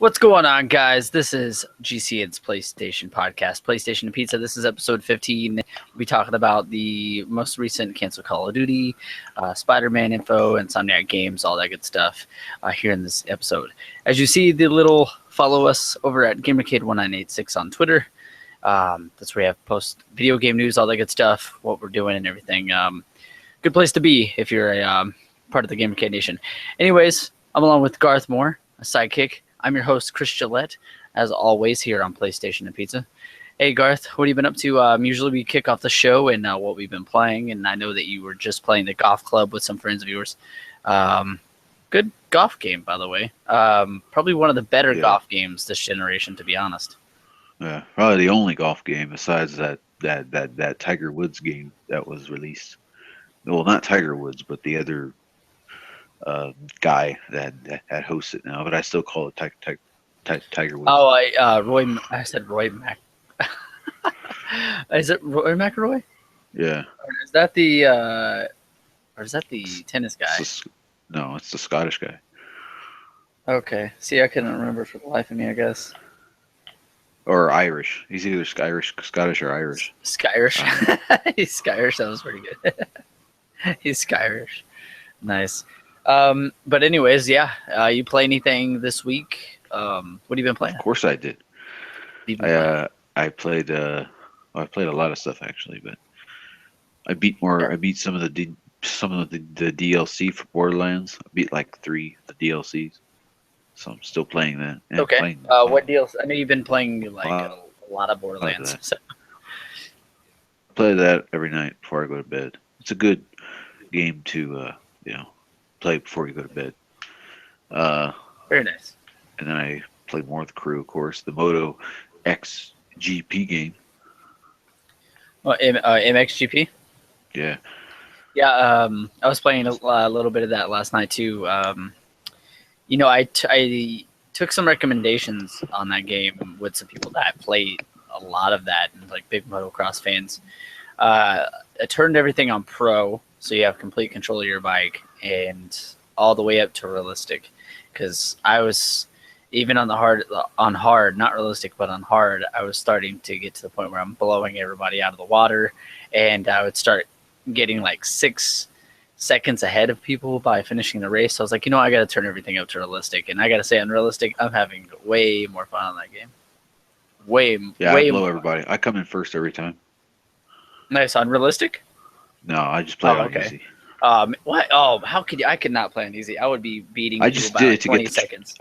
What's going on, guys? This is GCN's PlayStation Podcast, PlayStation and Pizza. This is episode 15. We'll be talking about the most recent canceled Call of Duty, Spider-Man info, Insomniac Games, all that good stuff here in this episode. As you see, the little follow us over at GamerCade1986 on Twitter. That's where we have post video game news, all that good stuff, what we're doing and everything. Good place to be if you're a part of the GamerCade Nation. Anyways, I'm along with Garth Moore, a sidekick. I'm your host, Chris Gillette, as always, here on PlayStation and Pizza. Hey, Garth, what have you been up to? Usually we kick off the show and what we've been playing, and I know that you were just playing the golf club with some friends of yours. Good golf game, by the way. Probably one of the better golf games this generation, to be honest. Yeah, probably the only golf game besides that Tiger Woods game that was released. Well, not Tiger Woods, but the other guy that hosts it now, but I still call it Tiger Woods. Oh, I said Roy Mac. Is it Roy McIlroy? Yeah. Or is that the tennis guy? No, it's the Scottish guy. Okay. See, I couldn't remember for the life of me, I guess. Or Irish. He's either Scottish or Irish. Skyrish. He's Skyrish. That was pretty good. He's Skyrish. Nice. But anyways, yeah. You play anything this week? What have you been playing? Of course I did. I played a lot of stuff actually, but I beat some of the DLC for Borderlands. I beat like 3 of the DLCs. So I'm still playing that. Okay. What DLC? I know you've been playing like a lot of Borderlands. So. I play that every night before I go to bed. It's a good game to play before you go to bed. Very nice. And then I played more with the crew, of course. The Moto XGP game. Well, MXGP? Yeah. Yeah, I was playing a little bit of that last night too. I took some recommendations on that game with some people that played a lot of that and like big motocross fans. I turned everything on Pro, so you have complete control of your bike and all the way up to realistic. Because I was even on hard, not realistic, but on hard, I was starting to get to the point where I'm blowing everybody out of the water, and I would start getting like 6 seconds ahead of people by finishing the race. So I was like, I got to turn everything up to realistic, and I got to say, on realistic, I'm having way more fun on that game. I blow everybody. I come in first every time. Nice. On realistic? No, I just play on easy. What? Oh, how could you? I could not play on easy. I would be beating you about 20 seconds.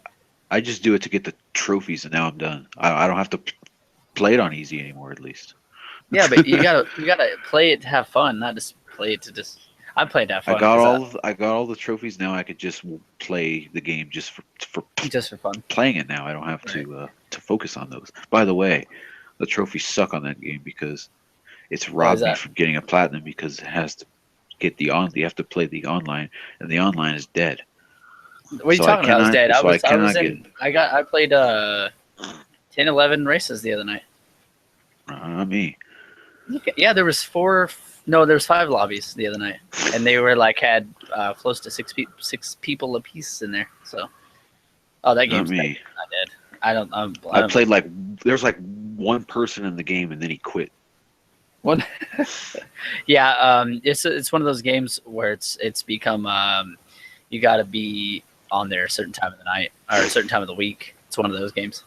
I just do it to get the trophies, and now I'm done. I don't have to play it on easy anymore, at least. Yeah, but you gotta play it to have fun, not just play it to just. I'm playing to have fun. I got all the trophies now. I could just play the game just for fun. Playing it now, I don't have to focus on those. By the way, the trophies suck on that game because it's robbed me from getting a platinum because it has to get you have to play the online, and the online is dead. What are you talking about? It's dead. I played 10, 11 races the other night. Not me. Yeah, there was 5 lobbies the other night, and they were had close to 6 people a piece in there. So, that game's not me. Not dead. I played there's one person in the game, and then he quit. What? Yeah, it's one of those games where it's become you got to be on there a certain time of the night or a certain time of the week. It's one of those games.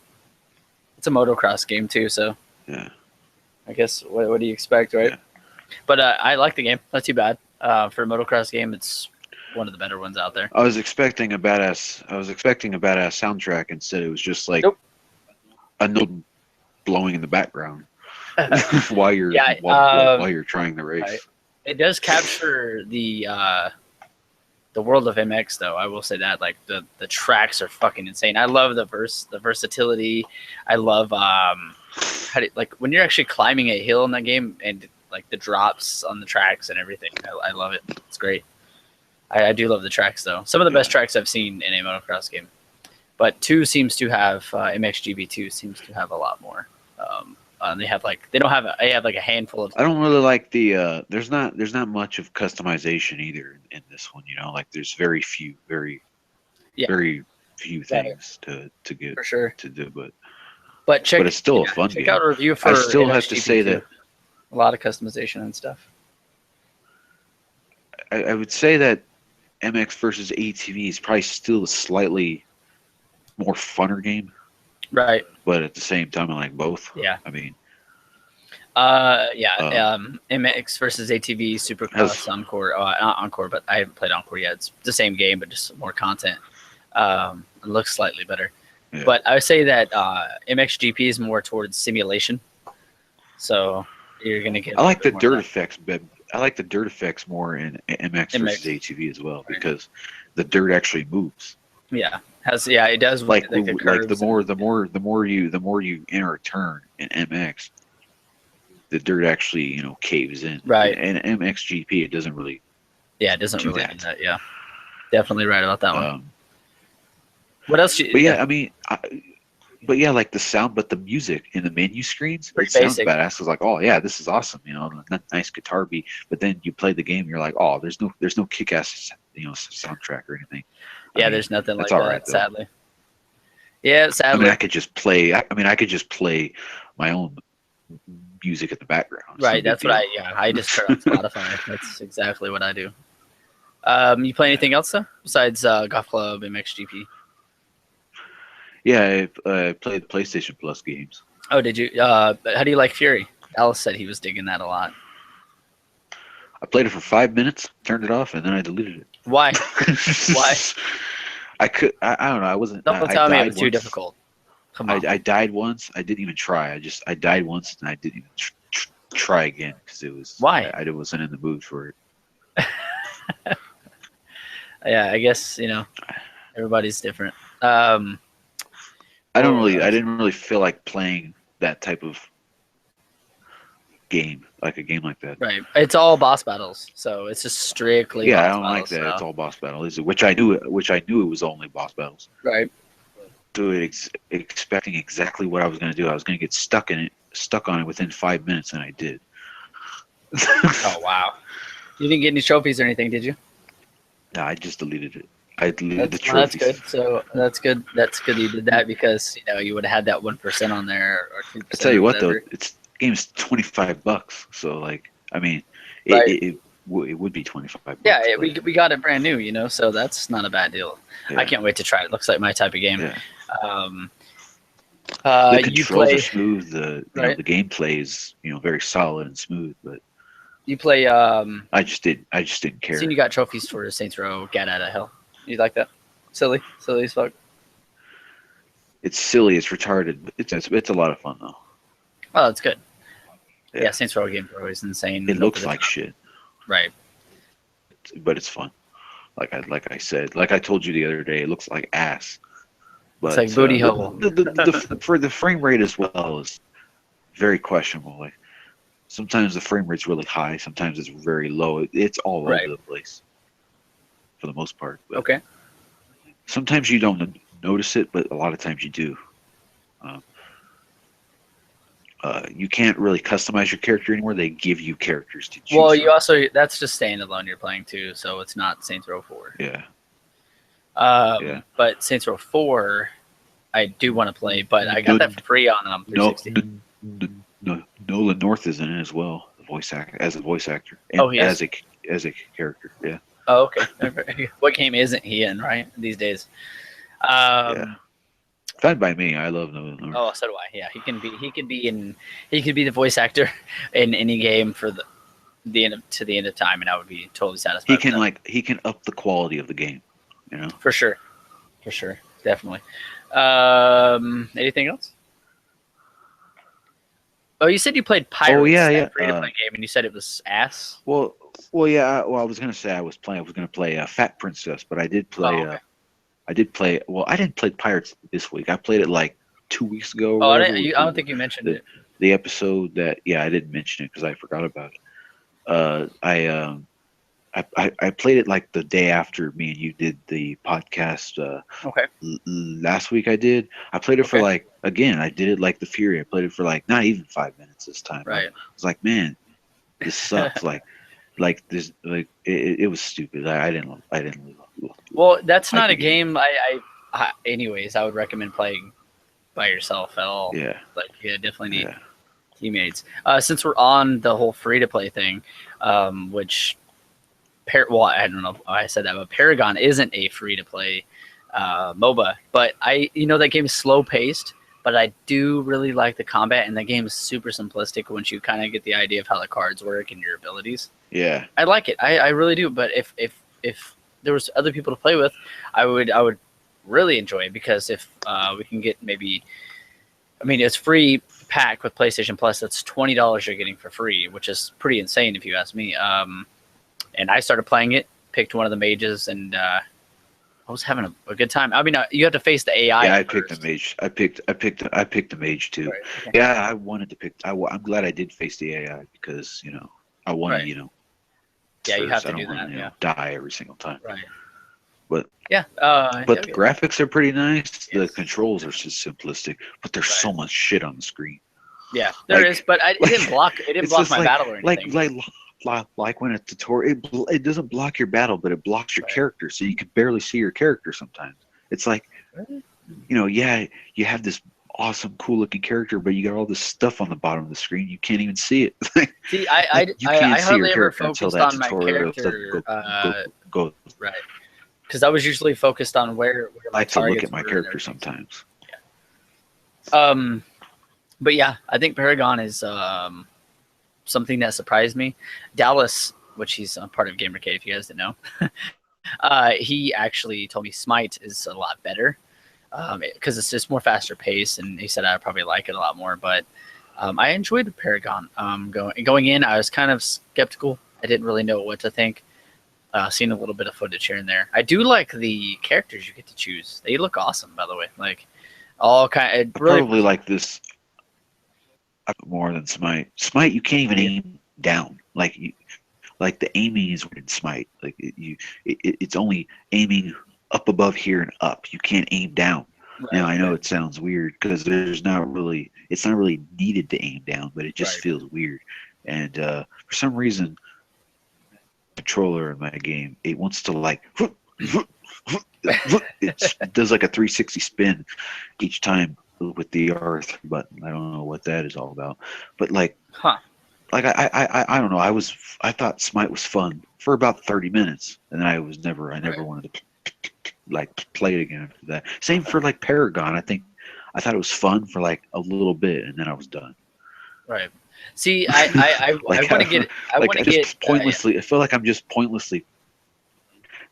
It's a motocross game too, so yeah. I guess what do you expect, right? Yeah. But I like the game. Not too bad. For a motocross game, it's one of the better ones out there. I was expecting a badass soundtrack. Instead, it was just a note blowing in the background while you're trying the race. Right. It does capture the world of MX, though. I will say that the tracks are fucking insane. I love the versatility. I love when you're actually climbing a hill in that game and the drops on the tracks and everything. I love it. It's great. I do love the tracks, though. Some of the best tracks I've seen in a motocross game. But 2 seems to have MXGP2 seems to have a lot more. They have a handful of. I don't really like the. There's not much of customization either in this one. There's very few, very few things to get for sure to do, but but it's still a fun check game. out a review for I still have to MXGP say too. that A lot of customization and stuff. I would say that MX versus ATV is probably still a slightly more funner game, Right. but at the same time, I like both. Yeah. I mean, MX versus ATV Supercross Encore. Not Encore, but I haven't played Encore yet. It's the same game, but just more content. It looks slightly better. yeah. But I would say that MXGP is more towards simulation. So you're gonna get. I like the dirt effects, but I like the dirt effects more in MX versus ATV as well, Right. because the dirt actually moves. Yeah, it does. Like the more you enter a turn in MX, the dirt actually caves in. Right. And MXGP, it doesn't really. Yeah, it doesn't do really that. do that. Yeah, definitely right about that one. What else? I mean, but yeah, like the sound, but the music in the menu screens, Pretty it sounds basic. badass. It's like, oh yeah, this is awesome, nice guitar beat. But then you play the game, you're like, oh, there's no kick-ass, soundtrack or anything. Yeah, there's nothing like all that. right, sadly. Yeah, I sadly. mean, I could just play. I could just play my own music in the background. Right, that's what I just turn on Spotify. That's exactly what I do. You play anything else though besides Golf Club and MXGP? Yeah, I played the PlayStation Plus games. Oh, did you? How do you like Fury? Alice said he was digging that a lot. I played it for 5 minutes, turned it off, and then I deleted it. Why? Why? I don't know. I wasn't. Don't tell me it was too once. difficult. Come on. I died once. I didn't even try. I died once, and I didn't even try again because it was. Why? I wasn't in the mood for it. Yeah, I guess everybody's different. I didn't really feel like playing that type of game, like a game like that. Right. It's all boss battles, so it's just strictly. Yeah, boss I don't like that. It's all boss battles, which I knew it was only boss battles. Right. Do it expecting exactly what I was going to do. I was going to get stuck on it within 5 minutes, and I did. Oh wow! You didn't get any trophies or anything, did you? No, I just deleted it. I deleted the trophies. That's good. So that's good. That's good you did that because you would have had that 1% on there or 2%. I tell you what though, game's $25. So like, I mean, Right. it would be $25. Yeah, we got it brand new, so that's not a bad deal. Yeah. I can't wait to try it. Looks like my type of game. Yeah. You The controls play. are smooth. The Right. gameplay is very solid and smooth. But You play. I just didn't care. Seen you got trophies for Saints Row. Get out of hell. You like that? Silly as fuck. It's silly. It's retarded. But it's a lot of fun though. Oh, that's good. Yeah. Yeah, Saints Row games are always insane. It looks like shit, Right. but it's fun. Like I said, like I told you the other day, it looks like ass. But like booty hole. For the frame rate as well is very questionable. Like sometimes the frame rate's really high, sometimes it's very low. It's all Right. over the place for the most part. But Okay. sometimes you don't notice it, but a lot of times you do. You can't really customize your character anymore. They give you characters to choose. Well, from. that's just standalone you're playing too, so it's not Saints Row 4. Yeah. Yeah. But Saints Row 4, I do want to play, but I got that for free on 360. Nolan North is in it as well, as a voice actor. And Oh, he is? as a character. Yeah. Oh, okay. What game isn't he in, right, these days? Yeah. Fine by me. I love Nolan North. Oh, so do I. Yeah, he can be the voice actor in any game for the end of time, and I would be totally satisfied. He can up the quality of the game. For sure, definitely. Anything else? Oh, you said you played Pirates. Oh yeah. Free-to-play game, and you said it was ass. Well, yeah. Well, I was gonna say I was gonna play Fat Princess, but I did play. Oh, okay. I did play. Well, I didn't play Pirates this week. I played it like 2 weeks ago. Oh, I don't think you mentioned it. The episode that I didn't mention it because I forgot about it. I played it like the day after me and you did the podcast. Okay. Last week I played it for like, again, I did it like the Fury. I played it for like not even 5 minutes this time. Right. I was like, man, this sucks. like it was stupid. I didn't. Well, that's not a game. I anyways, I would recommend playing by yourself at all. Yeah. Like, definitely need teammates. Since we're on the whole free-to-play thing, which, well, I don't know why I said that, but Paragon isn't a free-to-play MOBA. But that game is slow-paced, but I do really like the combat, and the game is super simplistic once you kind of get the idea of how the cards work and your abilities. Yeah. I like it. I really do. But if there was other people to play with, I would really enjoy it, because if we can get it's free pack with PlayStation Plus. That's $20 you're getting for free, which is pretty insane if you ask me. And I started playing it, picked one of the mages, and I was having a good time. I mean, you have to face the AI. Yeah, I picked the mage. I picked the mage too. Right, okay. Yeah, I wanted to pick. I'm glad I did face the AI, because I want to Yeah, you have to do that. Die every single time. Right. But yeah, but the graphics are pretty nice. Yes. The controls are just simplistic, but there's so much shit on the screen. Yeah, there is, but it didn't block. It didn't block my battle or anything. Like when a tutorial, it doesn't block your battle, but it blocks your character, so you can barely see your character sometimes. It's like, you have this awesome, cool-looking character, but you got all this stuff on the bottom of the screen. You can't even see it. See, you can't see your character until that tutorial goes. Right. Because I was usually focused on where my I like to look at my character sometimes. Yeah. But yeah, I think Paragon is something that surprised me. Dallas, which he's a part of GamerCade, if you guys didn't know, he actually told me Smite is a lot better, because it's just more faster pace, and he said I'd probably like it a lot more. But I enjoyed Paragon. Going in, I was kind of skeptical. I didn't really know what to think. Seen a little bit of footage here and there. I do like the characters you get to choose. They look awesome, by the way. Like, all kind of really, probably like this more than Smite. Smite, you can't even aim down. Like the aiming is in Smite. Like it's only aiming up above here and up. You can't aim down. Right. Now I know it sounds weird, because it's not really needed to aim down, but it just feels weird. And for some reason, controller in my game, it wants to it does like a 360 spin each time with the R3 button. I don't know what that is all about, but I don't know. I thought Smite was fun for about 30 minutes, and then I never wanted to play it again after that. Same for Paragon. I thought it was fun for a little bit, and then I was done. Right. See, I want to get. I feel like I'm just pointlessly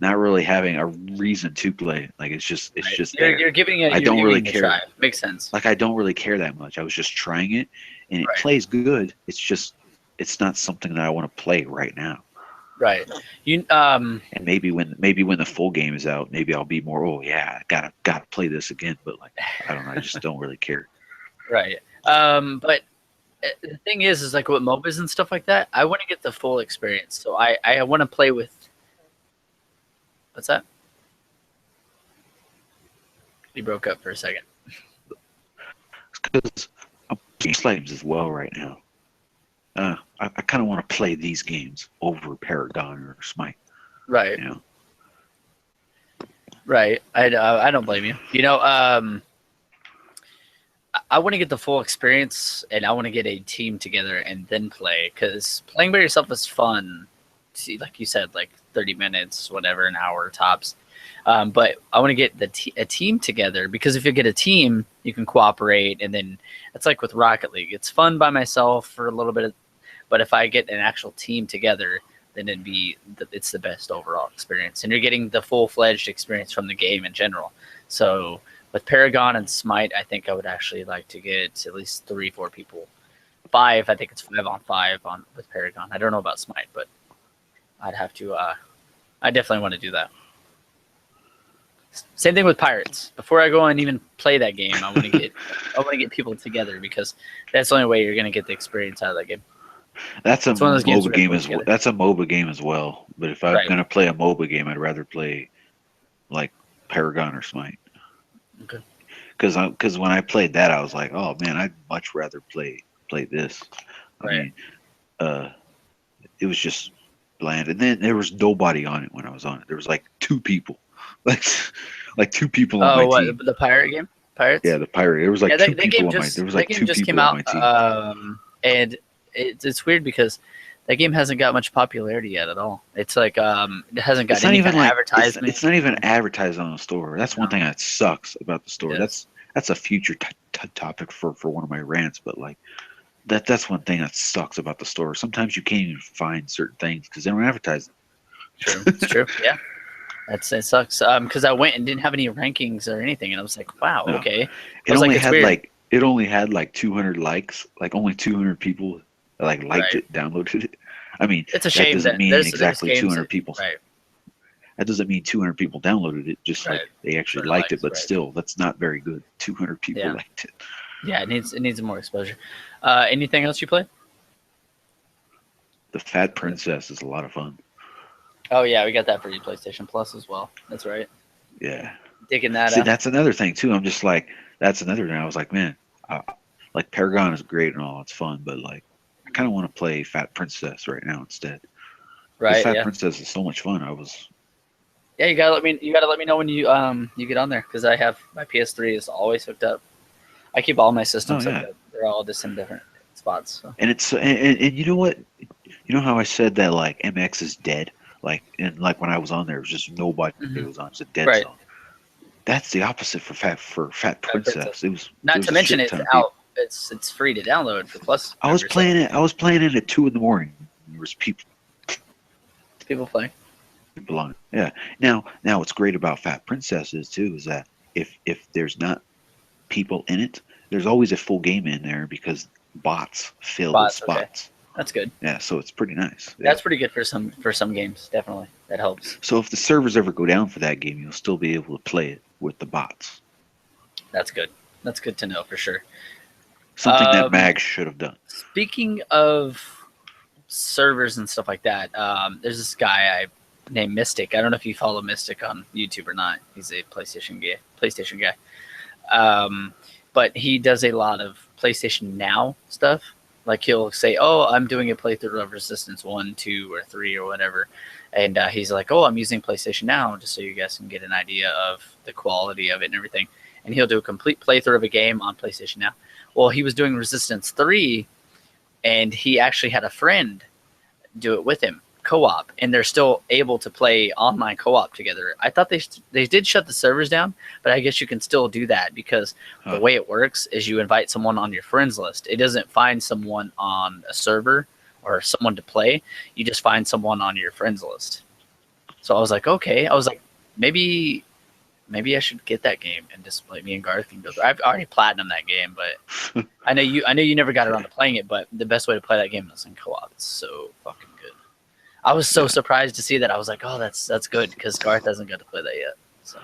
not really having a reason to play. It's just you're giving it. I don't really care. Try. Makes sense. I don't really care that much. I was just trying it, and it plays good. It's not something that I want to play right now. Right. And maybe when the full game is out, maybe I'll be more. Oh yeah, I gotta play this again. But I don't know. I just don't really care. Right. But the thing is with MOBAs and stuff like that, I want to get the full experience. So I want to play with. What's that? You broke up for a second. Because I'm playing games as well right now. I kind of want to play these games over Paragon or Smite. Right. Right. I don't blame you. I want to get the full experience, and I want to get a team together and then play, because playing by yourself is fun. See, like you said, 30 minutes, whatever, an hour tops. But I want to get a team together, because if you get a team, you can cooperate, and then it's like with Rocket League. It's fun by myself for a little bit, but if I get an actual team together, then it's the best overall experience, and you're getting the full-fledged experience from the game in general. So with Paragon and Smite, I think I would actually like to get at least 3-4 people. 5, I think it's 5-on-5 with Paragon. I don't know about Smite, but I'd have to. I definitely want to do that. Same thing with Pirates. Before I go and even play that game, I want to get people together, because that's the only way you're going to get the experience out of that game. That's a MOBA game as well. That's a MOBA game as well. But if I'm going to play a MOBA game, I'd rather play Paragon or Smite. Okay. Because when I played that, I was like, oh man, I'd much rather play this. I mean, it was just bland, and then there was nobody on it when I was on it. There was 2 people. like 2 people on my Oh, what team. the pirate game? Pirates? Yeah, the pirate. There was like Yeah, two that people game on my. just There was that like game two just came people on out, my team. and it's weird because that game hasn't got much popularity yet at all. It's like it hasn't got It's not any even kind of like advertisement. it's not even advertised on the store. That's one No, thing that sucks about the store. it is. That's a future topic for one of my rants. But like that's one thing that sucks about the store. Sometimes you can't even find certain things because they don't advertise them. True, it's true. Yeah, it sucks. Because I went and didn't have any rankings or anything, and I was like, wow, No, okay. I was like, it's weird. it only had like 200 likes. Like only 200 people like liked Right. it, downloaded it. I mean, It's a that shame doesn't that mean there's exactly games 200 that, people. right, That doesn't mean 200 people downloaded it. Just right. like they actually 200 liked it, likes, but right. still, that's not very good. 200 people Yeah. liked it. Yeah, it needs more exposure. Anything else you played? The Fat Princess is a lot of fun. Oh yeah, we got that for you, PlayStation Plus as well. That's right. Yeah. Digging that See, out. that's another thing too. I'm just like, that's another thing. I was like, man, like Paragon is great and all, it's fun, but like, I kind of want to play Fat Princess right now instead. Right. Fat Yeah. Princess is so much fun. Yeah, you gotta let me know when you get on there because I have my PS3 is always hooked up. I keep all my systems hooked up. They're all just in different spots. So. And it's and you know what? You know how I said that like MX is dead? Like and like when I was on there, it was just nobody was on. It's a dead zone. That's the opposite for Fat Princess. It was not to mention it's out. It's free to download for Plus. I was playing it at 2 in the morning. There was people playing. People on it. Yeah. Now what's great about Fat Princess is that if there's not people in it, there's always a full game in there because bots fill the spots. Okay. That's good. Yeah, so it's pretty nice. Yeah. That's pretty good for some games. Definitely, that helps. So if the servers ever go down for that game, you'll still be able to play it with the bots. That's good. That's good to know for sure. Something that Mag should have done. Speaking of servers and stuff like that, there's this guy named Mystic. I don't know if you follow Mystic on YouTube or not. He's a PlayStation guy. But he does a lot of PlayStation Now stuff. Like he'll say, "Oh, I'm doing a playthrough of Resistance 1, 2, or 3 or whatever," and he's like, "Oh, I'm using PlayStation Now just so you guys can get an idea of the quality of it and everything." And he'll do a complete playthrough of a game on PlayStation Now. Well, he was doing Resistance 3, and he actually had a friend do it with him, co-op, and they're still able to play online co-op together. I thought they did shut the servers down, but I guess you can still do that because the way it works is you invite someone on your friends list. It doesn't find someone on a server or someone to play. You just find someone on your friends list. So I was like, okay. I was like, maybe I should get that game and just like me and Garth can go through. I've already platinumed that game, but I know you never got around to playing it, but the best way to play that game is in co-op. It's so fucking good. I was so surprised to see that. I was like, oh, that's good because Garth hasn't got to play that yet. So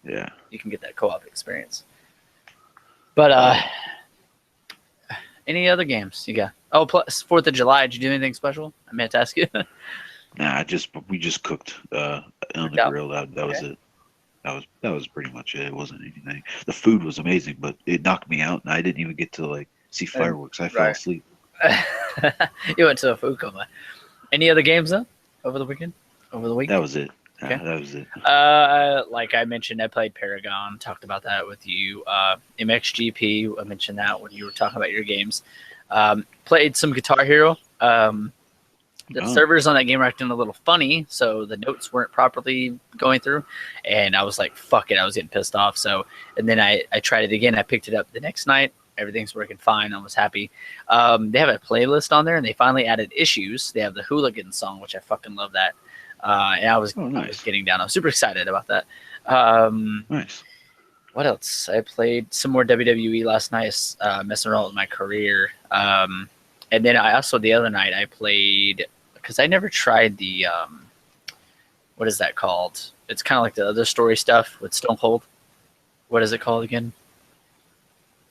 yeah, you can get that co-op experience. But any other games you got? Oh, plus 4th of July. Did you do anything special? I meant to ask you. Nah, we just cooked on the grill. That was it. That was pretty much it. It wasn't anything. The food was amazing, but it knocked me out, and I didn't even get to like see fireworks. I fell asleep. You went to a food coma. Any other games though over the weekend? Over the week? That was it. Okay. That was it. Like I mentioned, I played Paragon. Talked about that with you. MXGP. I mentioned that when you were talking about your games. Played some Guitar Hero. The servers on that game were acting a little funny, so the notes weren't properly going through, and I was like, "Fuck it!" I was getting pissed off. So, and then I tried it again. I picked it up the next night. Everything's working fine. I was happy. They have a playlist on there, and they finally added Issues. They have the Hooligan song, which I fucking love that. And I was getting down. I was super excited about that. Nice. What else? I played some more WWE last night, messing around with my career. And then I also, the other night, I played, because I never tried the, what is that called? It's kind of like the other story stuff with Stone Cold. What is it called again?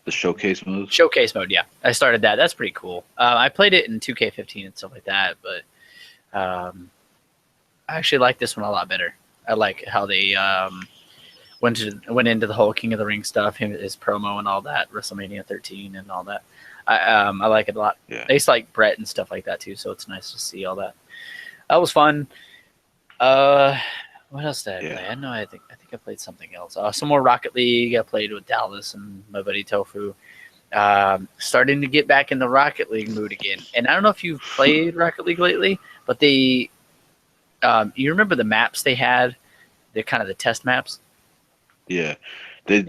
The showcase mode? Showcase mode, yeah. I started that. That's pretty cool. I played it in 2K15 and stuff like that, but I actually like this one a lot better. I like how they went into the whole King of the Ring stuff, his promo and all that, WrestleMania 13 and all that. I like it a lot. Yeah. I used to like Brett and stuff like that too, so it's nice to see all that. That was fun. What What else did I play? I know. I think I played something else. Some more Rocket League. I played with Dallas and my buddy Tofu. Starting to get back in the Rocket League mood again. And I don't know if you've played Rocket League lately, but you remember the maps they had? They're kind of the test maps. Yeah, they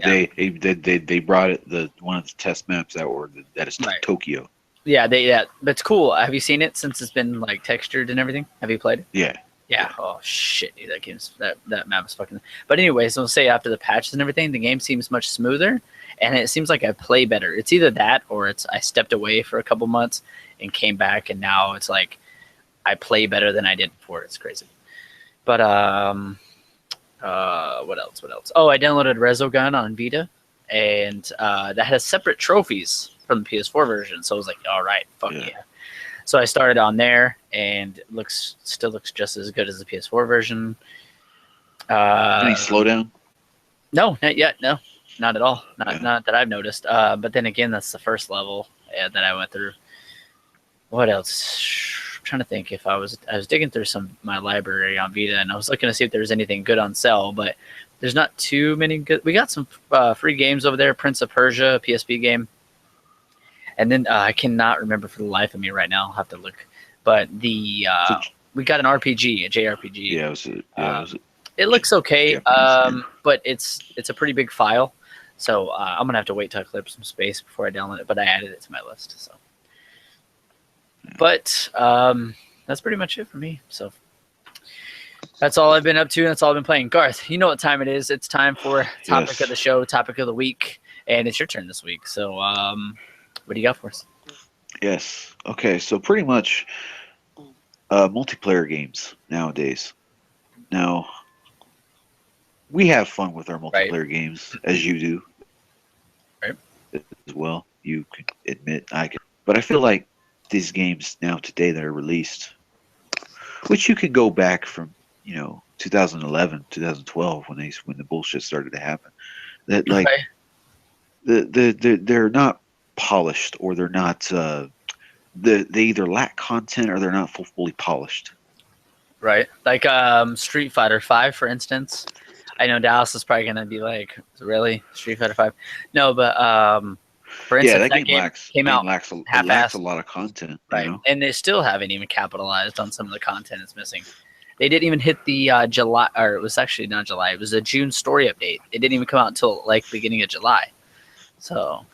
brought one of the test maps that is Right. Tokyo. Yeah, that's cool. Have you seen it since it's been like textured and everything? Have you played it? Yeah. Yeah. Oh shit, dude, that map is fucking. But anyways, I'll say after the patches and everything, the game seems much smoother, and it seems like I play better. It's either that or it's I stepped away for a couple months and came back, and now it's like I play better than I did before. It's crazy. But what else? Oh, I downloaded Resogun on Vita, and that has separate trophies from the PS4 version. So I was like, all right, fuck yeah. So I started on there, and it still looks just as good as the PS4 version. Any slowdown? No, not yet. No, not at all. Not that I've noticed. But then again, that's the first level that I went through. What else? I'm trying to think if I was digging through my library on Vita, and I was looking to see if there was anything good on sale, but there's not too many good. We got some free games over there. Prince of Persia, a PSP game. And then I cannot remember for the life of me right now. I'll have to look. But we got an RPG, a JRPG. Yeah, it looks okay, but it's a pretty big file. So I'm gonna have to wait till I clear up some space before I download it. But I added it to my list. So, but that's pretty much it for me. So that's all I've been up to. That's all I've been playing. Garth, you know what time it is? It's time for topic of the show, topic of the week, and it's your turn this week. So. What do you got for us? Yes. Okay. So pretty much multiplayer games nowadays. Now, we have fun with our multiplayer games, as you do. Right. As well. You can admit, I can. But I feel like these games now today that are released, which you can go back from, 2011, 2012 when the bullshit started to happen. That like they're not polished, or they're not they either lack content or they're not fully polished. Right. Like Street Fighter 5, for instance. I know Dallas is probably gonna be like, really? Street Fighter 5? No, but for instance, that game came out half-assed. A lot of content. Right. And they still haven't even capitalized on some of the content it's missing. They didn't even hit the July, or it was actually not July, it was a June story update. It didn't even come out until like beginning of July. So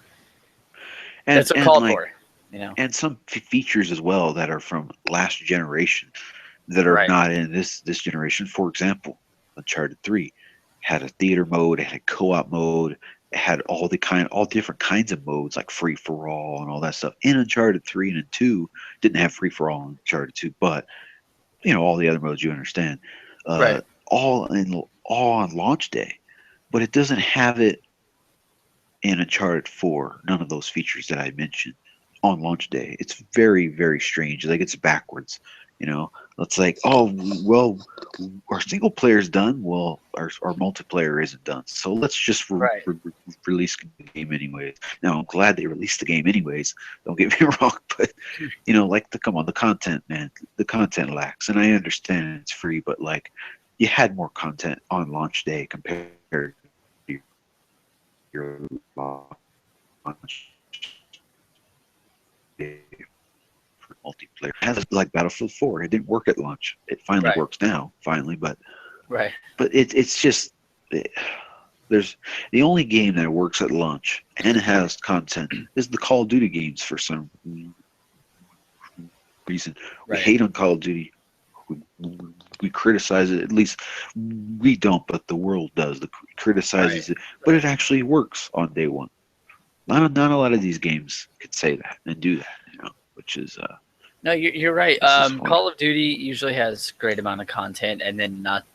that's called for, And some features as well that are from last generation that are not in this generation. For example, Uncharted 3 had a theater mode, it had a co-op mode, it had all different kinds of modes like free for all and all that stuff. In Uncharted 3 and 2 didn't have free for all in Uncharted 2, but all the other modes you understand. All on launch day, but it doesn't have it in Uncharted 4, none of those features that I mentioned on launch day. It's very, very strange. Like, it's backwards. It's like, oh, well, our single player's done. Well, our multiplayer isn't done. So let's just release the game anyways. Now, I'm glad they released the game anyways. Don't get me wrong, but come on, the content, man, the content lacks, and I understand it's free, but like, you had more content on launch day compared to your launch day. Multiplayer. It has like Battlefield 4. It didn't work at launch. It finally works now, but it's just there's the only game that works at launch and it has content is the Call of Duty games for some reason. We hate on Call of Duty. We criticize it. At least we don't, but the world does. Criticizes it, but it actually works on day one. Not a lot of these games could say that and do that, which is no, you're right. Call of Duty usually has great amount of content, and then not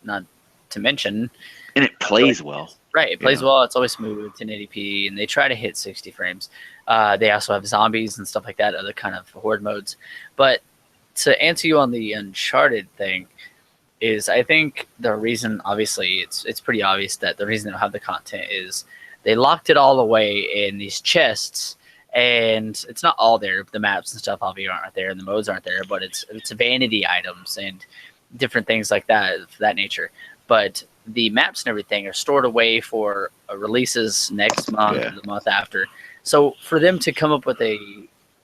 to mention, and it plays well. Right, it plays well. It's always smooth, 1080p, and they try to hit 60 frames. They also have zombies and stuff like that, other kind of horde modes. But to answer you on the Uncharted thing, is I think the reason, obviously, it's pretty obvious that the reason they don't have the content is they locked it all away in these chests. And it's not all there. The maps and stuff obviously aren't there, and the modes aren't there. But it's vanity items and different things like that of that nature. but the maps and everything are stored away for releases next month or the month after. So for them to come up with a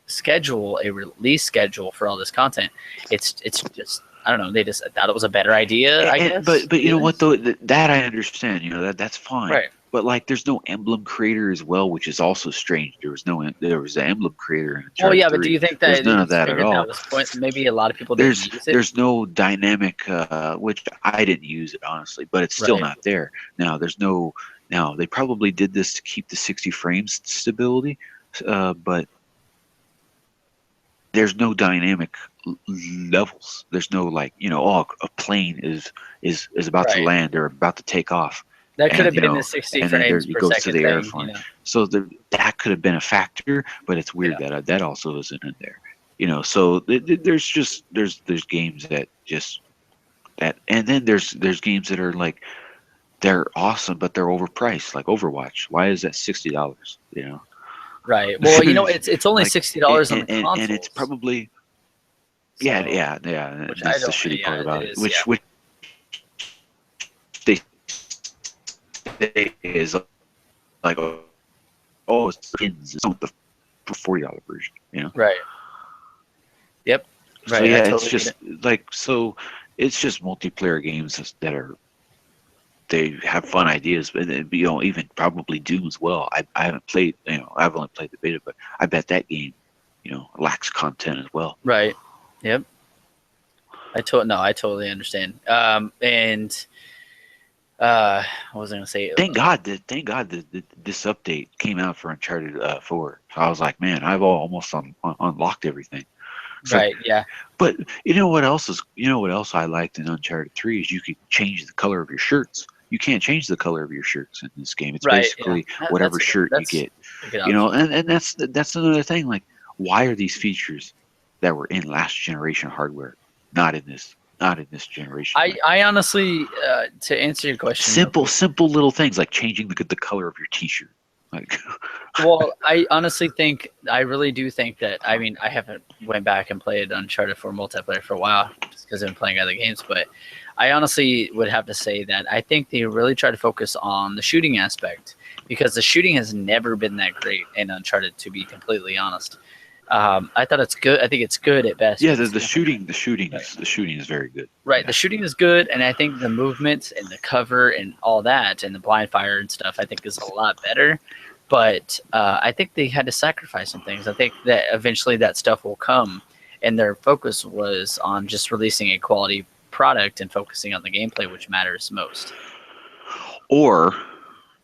release schedule for all this content, it's just, I don't know. They just thought it was a better idea, I guess. But you know what though? That I understand. You know that's fine. Right. But like, there's no emblem creator as well, which is also strange. There was an emblem creator in Well, Uncharted yeah, 3. but do you think that there's none of that at all? Maybe a lot of people didn't use it. There's no dynamic, which I didn't use it honestly, but it's still not there. Now they probably did this to keep the 60 frames stability, but there's no dynamic levels. There's no like, a plane is about to land or about to take off. That could have been the 60 frames per second thing. So that could have been a factor, but it's weird that also isn't in there. So there's games that just that, and then there's games that are like, they're awesome, but they're overpriced, like Overwatch. Why is that $60? Right. Well, it's only like, $60 on the console, and it's probably yeah. That's the shitty part about it. Which they say is like, it's skins. It's not the $40 version. Right. Yep. Right. So yeah, it's just it's just multiplayer games that they have fun ideas, but even probably Doom as well. I haven't played, I've only played the beta, but I bet that game, lacks content as well. Right. Yep. I totally understand. And what was I gonna say? Thank God that this update came out for Uncharted 4. So I was like, man, I've almost unlocked everything. Right. Yeah. But you know what else I liked in Uncharted 3 is you could change the color of your shirts. You can't change the color of your shirts in this game. It's basically whatever shirt you get. And that's another thing. Like, why are these features that were in last generation hardware not in this generation? I honestly, to answer your question, simple little things like changing the color of your T-shirt. Like, well, I really do think that, I mean, I haven't went back and played Uncharted 4 multiplayer for a while just because I've been playing other games, but I honestly would have to say that I think they really try to focus on the shooting aspect, because the shooting has never been that great in Uncharted, to be completely honest. I thought it's good. I think it's good at best. Yeah, the shooting is very good. Right, yeah. The shooting is good, and I think the movement and the cover and all that, and the blind fire and stuff, I think is a lot better. But I think they had to sacrifice some things. I think that eventually that stuff will come, and their focus was on just releasing a quality product and focusing on the gameplay, which matters most. Or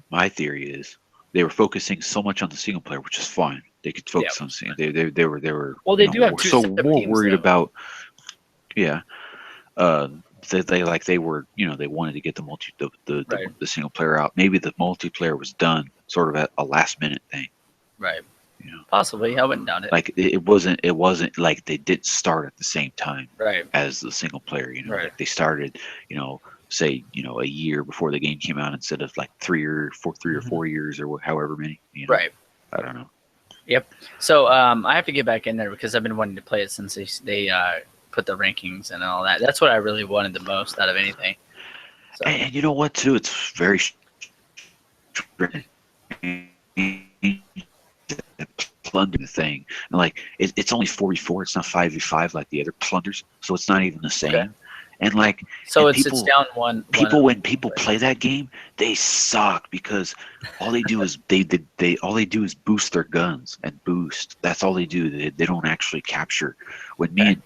my theory is they were focusing so much on the single player, which is fine. They could focus on single. They were. Well, they do have two so more worried about. Yeah. They wanted to get the single player out. Maybe the multiplayer was done sort of at a last minute thing. Right. Possibly. I wouldn't doubt it. Like it wasn't like they didn't start at the same time. Right. As the single player. Right. Like they started. Say a year before the game came out instead of like 3 or 4 years or however many. Right. I don't know. Yep. So I have to get back in there because I've been wanting to play it since they put the rankings and all that. That's what I really wanted the most out of anything. So. And you know what too? It's very plunder thing. And like it's only 4v4. It's not 5v5 like the other plunders. So it's not even the same. Okay. And like, so it's down one. When people play that game, they suck because all they do is they boost their guns and boost. That's all they do. They don't actually capture. When me and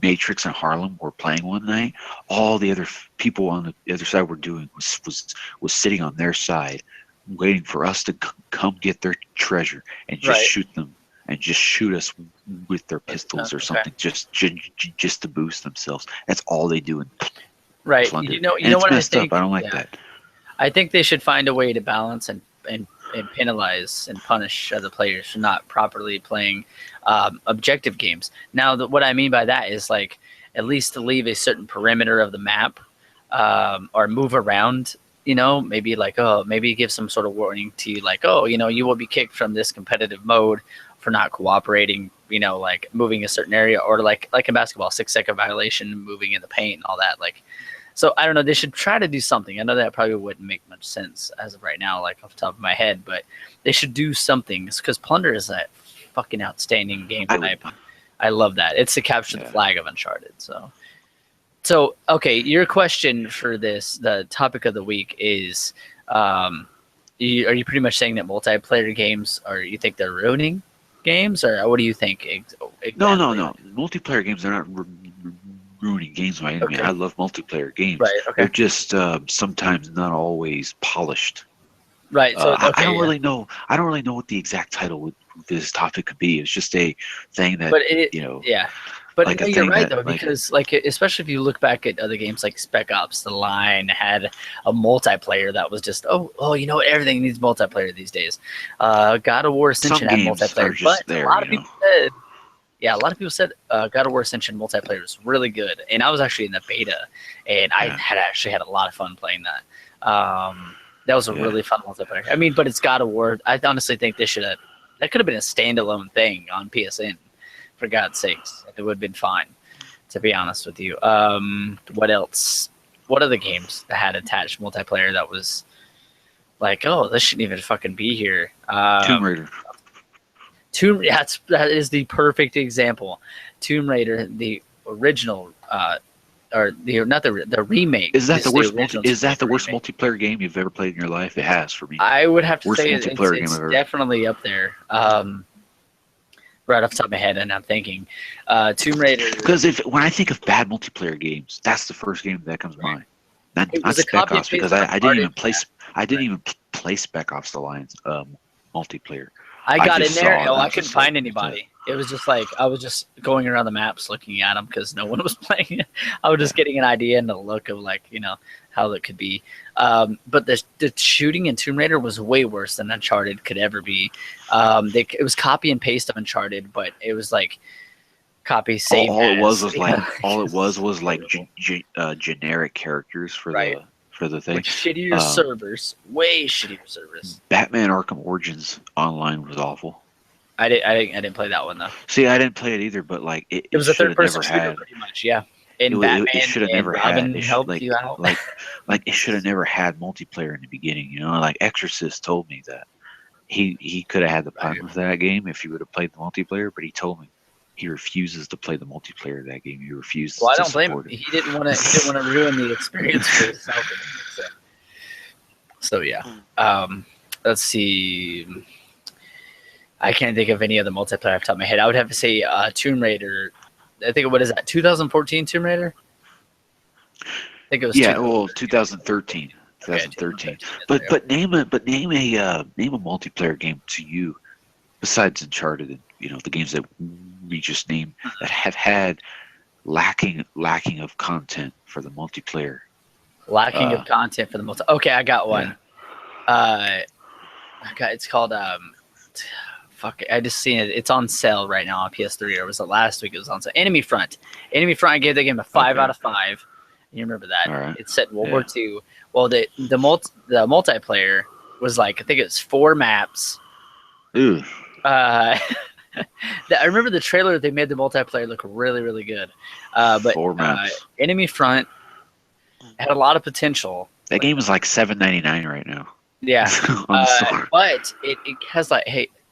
Matrix and Harlem were playing one night, all the other people on the other side were doing was sitting on their side, waiting for us to come get their treasure and just shoot them. And just shoot us with their pistols or something, just to boost themselves. That's all they do. Right. Plunder. You know what I think? I don't like that. I think they should find a way to balance and penalize and punish other players for not properly playing objective games. Now, what I mean by that is like at least to leave a certain perimeter of the map or move around. Maybe like maybe give some sort of warning to you, like you will be kicked from this competitive mode for not cooperating, like moving a certain area, or like in basketball, 6-second violation, moving in the paint and all that. Like So I don't know. They should try to do something. I know that probably wouldn't make much sense as of right now, like off the top of my head, but they should do something because Plunder is a fucking outstanding game type. I love that. It's to capture the flag of Uncharted. So okay, your question for this, the topic of the week is, are you pretty much saying that multiplayer games you think they're ruining games, or what do you think? Exactly? No. Multiplayer games are not ruining games by any means. I love multiplayer games. Right. Okay. They're just sometimes not always polished. Right. So I don't really know. I don't really know what the exact title of this topic could be. It's just a thing that Yeah. But like you're right though, because especially if you look back at other games like Spec Ops, The Line had a multiplayer that was just everything needs multiplayer these days. God of War Ascension had multiplayer, but a lot of people said God of War Ascension multiplayer was really good, and I was actually in the beta, and I had a lot of fun playing that. That was a really fun multiplayer. I mean, but it's God of War. I honestly think that could have been a standalone thing on PSN. For God's sakes, it would have been fine, to be honest with you. What else? What other games that had attached multiplayer that was like, oh, this shouldn't even fucking be here? Tomb Raider. That is the perfect example. Tomb Raider, the original, or the remake. Is that the worst? Is that the worst multiplayer game you've ever played in your life? It has for me. I would have to worst say multiplayer it's game ever. Definitely up there. Right off the top of my head, and I'm thinking Tomb Raider. Because when I think of bad multiplayer games, that's the first game that comes to mind. Not Spec Ops, because I didn't even play. I didn't even play Spec Ops: The Lions multiplayer. I got in there. I couldn't find anybody. It was just like I was just going around the maps looking at them because no one was playing it. I was just getting an idea and a look of how it could be. But the shooting in Tomb Raider was way worse than Uncharted could ever be. It was copy and paste of Uncharted, but it was like copy save. All it was generic characters for the thing. With shittier servers, way shittier servers. Batman Arkham Origins online was awful. I didn't play that one though. See, I didn't play it either, but like it was a third person shooter, pretty much. Yeah. And Batman it should have never Robin had helped you out. like it should have never had multiplayer in the beginning. Like Exorcist told me that he could have had the time of that game if he would have played the multiplayer, but he told me he refuses to play the multiplayer of that game. He refuses. Well, I don't blame him. He didn't want to ruin the experience for himself. So yeah. Let's see. I can't think of any other multiplayer off the top of my head. I would have to say Tomb Raider. I think, what is that, 2014 Tomb Raider? I think it was 2013. 2013. But name a multiplayer game to you besides Uncharted and the games that we just named that have had lacking of content for the multiplayer. Lacking of content for the multiplayer. Okay, I got one. Yeah. It's called fuck, I just seen it. It's on sale right now on PS3, or was it last week? It was on sale. Enemy Front. I gave that game a 5 out of 5. You remember that? Right. It's set in World War II. Well, the multiplayer was like, I think it's 4 maps. Ooh. I remember the trailer. They made the multiplayer look really, really good. But 4 maps. Enemy Front had a lot of potential. That game is like $7.99 right now. Yeah. But it has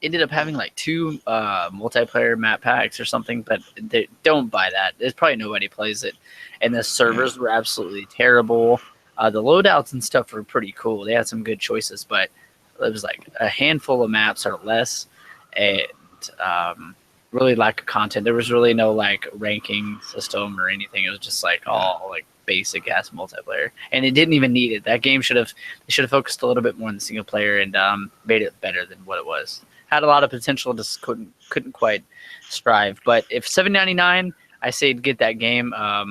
ended up having like 2 multiplayer map packs or something, but they don't buy that. There's probably nobody plays it, and the servers were absolutely terrible. The loadouts and stuff were pretty cool. They had some good choices, but it was like a handful of maps or less, and really lack of content. There was really no ranking system or anything. It was just all basic ass multiplayer, and it didn't even need it. That game should have focused a little bit more on the single player and made it better than what it was. Had a lot of potential, just couldn't quite strive. But if $7.99, I say get that game. I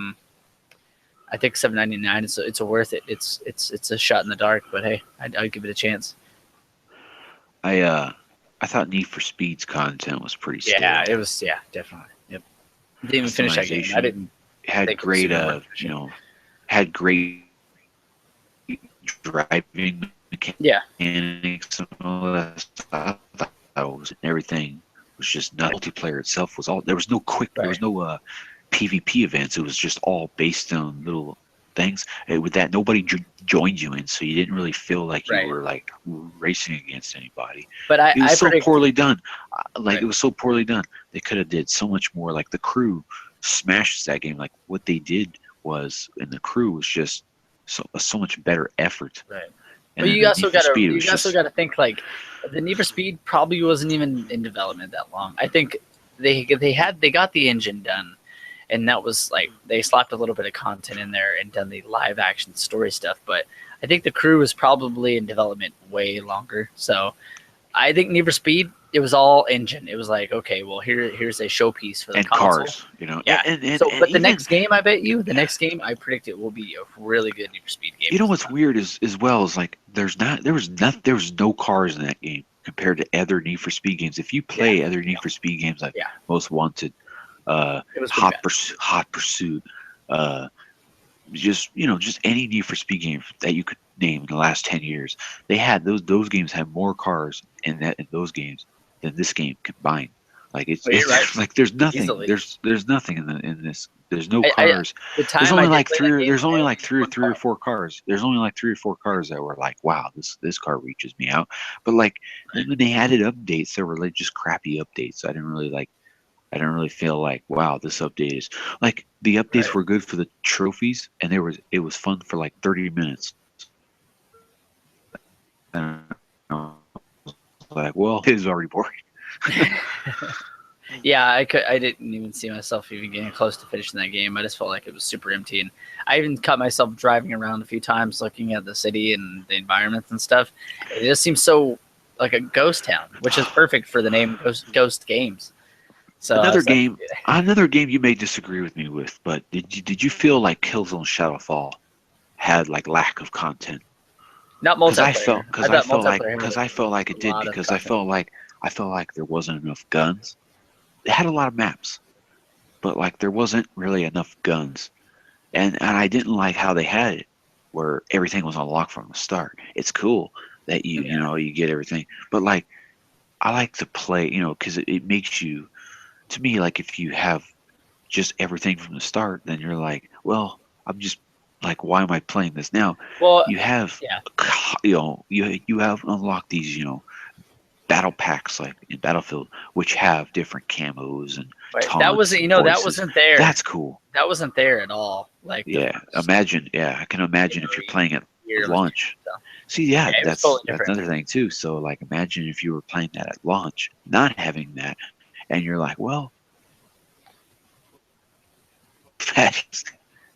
think $7.99 it's worth it. It's a shot in the dark, but hey, I'd give it a chance. I thought Need for Speed's content was pretty stale. Yeah, it was. Yeah, definitely. Yep. Didn't even finish that game. I didn't. Had great had great driving mechanics and all that stuff. Everything was just not multiplayer itself was all. There was no PvP events. It was just all based on little things. With that, nobody joined you in, so you didn't really feel like you were like racing against anybody. But It was so poorly done. Right. It was so poorly done. They could have did so much more. Like the crew smashes that game. Like what they did was, and the crew was just so much better effort. Right. And But you also got to think like the Need for Speed probably wasn't even in development that long. I think they got the engine done, and that was like they slapped a little bit of content in there and done the live action story stuff. But I think the crew was probably in development way longer. So I think Need for Speed, it was all engine. It was like, okay, well here's a showpiece for the and console. cars, you know. Yeah. But the next game, I bet you, the next game, I predict it will be a really good Need for Speed game. You know what's weird is as well is like there was no cars in that game compared to other Need for Speed games. If you play other Need for Speed games like Most Wanted, Hot Pursuit, just any Need for Speed game that you could name in the last 10 years, they had those games had more cars in those games than this game combined. Like it's right. like there's nothing. Easily. There's nothing in this. There's no cars. There's only like three or four cars. There's only like 3 or 4 cars that were like, wow, this car reaches me out. But like when they added updates, they were like just crappy updates. I didn't really feel like, wow, this update is like the updates were good for the trophies, and it was fun for like 30 minutes. And I was like, well, it is already boring. Yeah, I didn't even see myself even getting close to finishing that game. I just felt like it was super empty, and I even caught myself driving around a few times, looking at the city and the environments and stuff. It just seems so like a ghost town, which is perfect for the name Ghost Games. So another game you may disagree with me with, but did you feel like Killzone Shadowfall had like lack of content? Not multiplayer. Because I felt like it did, because I felt like there wasn't enough guns. It had a lot of maps, but like there wasn't really enough guns, and I didn't like how they had it, where everything was unlocked from the start. It's cool that you get everything, but like I like to play, because it makes you, to me, like if you have just everything from the start, then you're like, well, I'm just like, why am I playing this now? Well, you have, you have unlocked these, battle packs like in Battlefield, which have different camos and that wasn't, that wasn't there. That's cool. That wasn't there at all. Like I can imagine if you're playing at launch. See, that's another thing too. So like, imagine if you were playing that at launch, not having that, and you're like, well,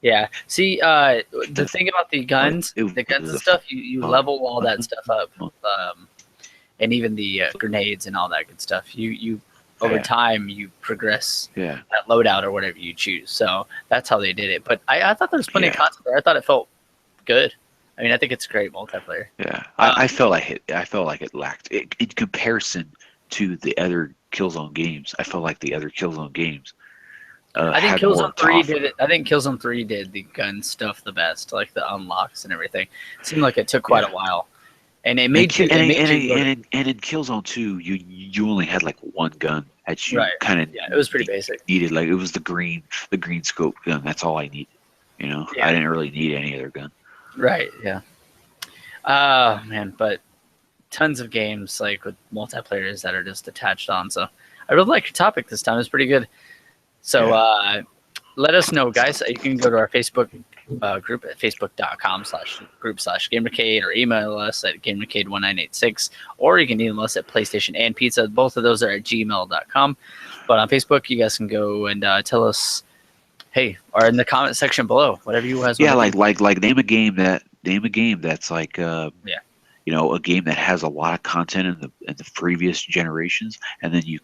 yeah. See, the thing about the guns and stuff, you level all that stuff up, and even the grenades and all that good stuff. You over time you progress that loadout or whatever you choose. So that's how they did it. But I thought there was plenty of content there. I thought it felt good. I mean, I think it's great multiplayer. Yeah, I felt like it lacked in comparison to the other Killzone games. I felt like the other Killzone games. I think Killzone 3 did it. I think Killzone 3 did the gun stuff the best, like the unlocks and everything. It seemed like it took quite a while, and it made you. And in Killzone 2, you only had like one gun that you kind of it was pretty basic. Needed, like it was the green scope gun. That's all I needed. I didn't really need any other gun. Right. Yeah. Oh man, but tons of games like with multiplayers that are just attached on. So I really like your topic this time. It's pretty good. So let us know, guys. You can go to our Facebook group at facebook.com/group/GamerCade, or email us at GamerCade1986, or you can email us at PlayStation and Pizza. Both of those are at gmail.com. But on Facebook, you guys can go and tell us, hey, or in the comment section below, whatever you guys want. Like name a game that's like a game that has a lot of content in the previous generations, and then you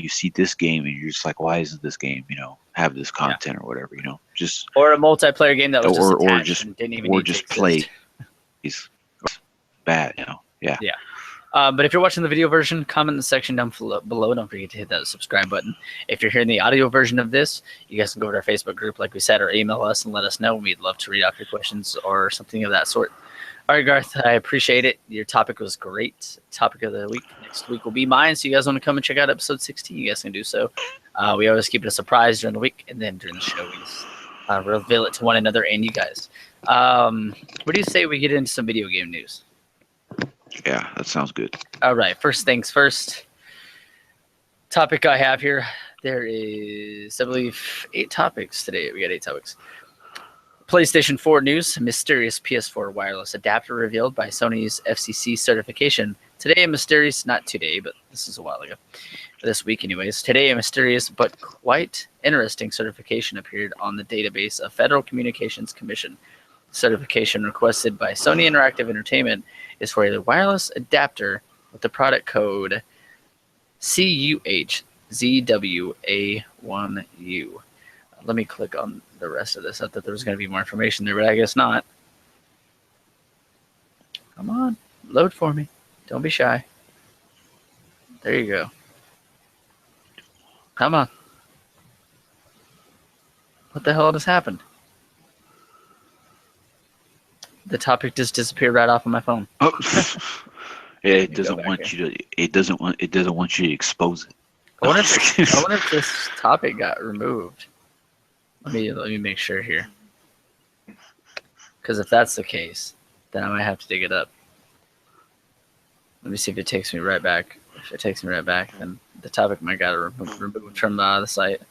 see this game and you're just like, why isn't this game have this content or whatever, just, or a multiplayer game that was didn't even need to play is bad. But if you're watching the video version, comment in the section down below. Don't forget to hit that subscribe button. If you're hearing the audio version of this, you guys can go to our Facebook group, like we said, or email us and let us know. We'd love to read out your questions or something of that sort. All right, Garth, I appreciate it. Your topic was great. Topic of the week next week will be mine. So you guys want to come and check out episode 16, you guys can do so. We always keep it a surprise during the week, and then during the show, we just reveal it to one another and you guys. What do you say we get into some video game news? Yeah, that sounds good. All right. First things first. Topic I have here. There is, I believe, 8 topics today. We got 8 topics. PlayStation 4 news. Mysterious PS4 wireless adapter revealed by Sony's FCC certification. Today, a mysterious, not today, but this is a while ago. This week, anyways. Today, a mysterious but quite interesting certification appeared on the database of Federal Communications Commission. Certification requested by Sony Interactive Entertainment is for a wireless adapter with the product code CUHZWA1U. Let me click on the rest of this. I thought there was going to be more information there, but I guess not. Come on, load for me. Don't be shy. There you go. Come on. What the hell just happened? The topic just disappeared right off of my phone. Oh. Yeah, it doesn't want you to. It doesn't want you to expose it. I wonder if this topic got removed. Let me make sure here. Because if that's the case, then I might have to dig it up. Let me see if it takes me right back. If it takes me right back, then the topic might got removed from the site.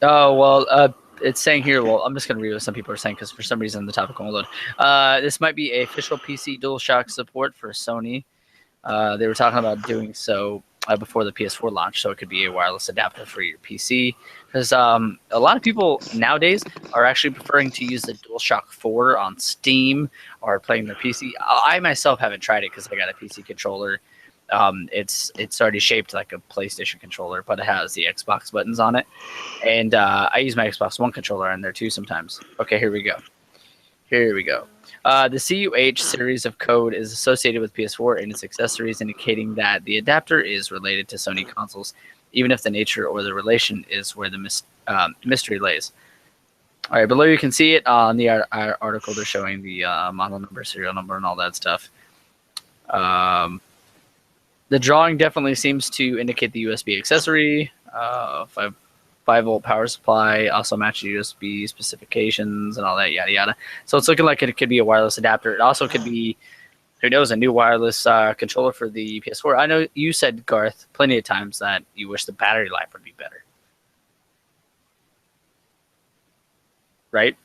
Oh, well, it's saying here, well, I'm just going to read what some people are saying because for some reason the topic won't load. This might be a official PC DualShock support for Sony. They were talking about doing so before the PS4 launch, so it could be a wireless adapter for your PC. Because a lot of people nowadays are actually preferring to use the DualShock 4 on Steam or playing their PC. I myself haven't tried it because I got a PC controller. It's already shaped like a PlayStation controller, but it has the Xbox buttons on it. And I use my Xbox One controller on there too sometimes. Okay, here we go. The CUH series of code is associated with PS4 and its accessories, indicating that the adapter is related to Sony consoles, even if the nature or the relation is where the mystery lays. All right, below you can see it on the article. They're showing the model number, serial number, and all that stuff. The drawing definitely seems to indicate the USB accessory, 5-volt power supply, also matches USB specifications and all that, yada yada. So it's looking like it could be a wireless adapter. It also could be, who knows, a new wireless controller for the PS4. I know you said, Garth, plenty of times that you wish the battery life would be better. Right?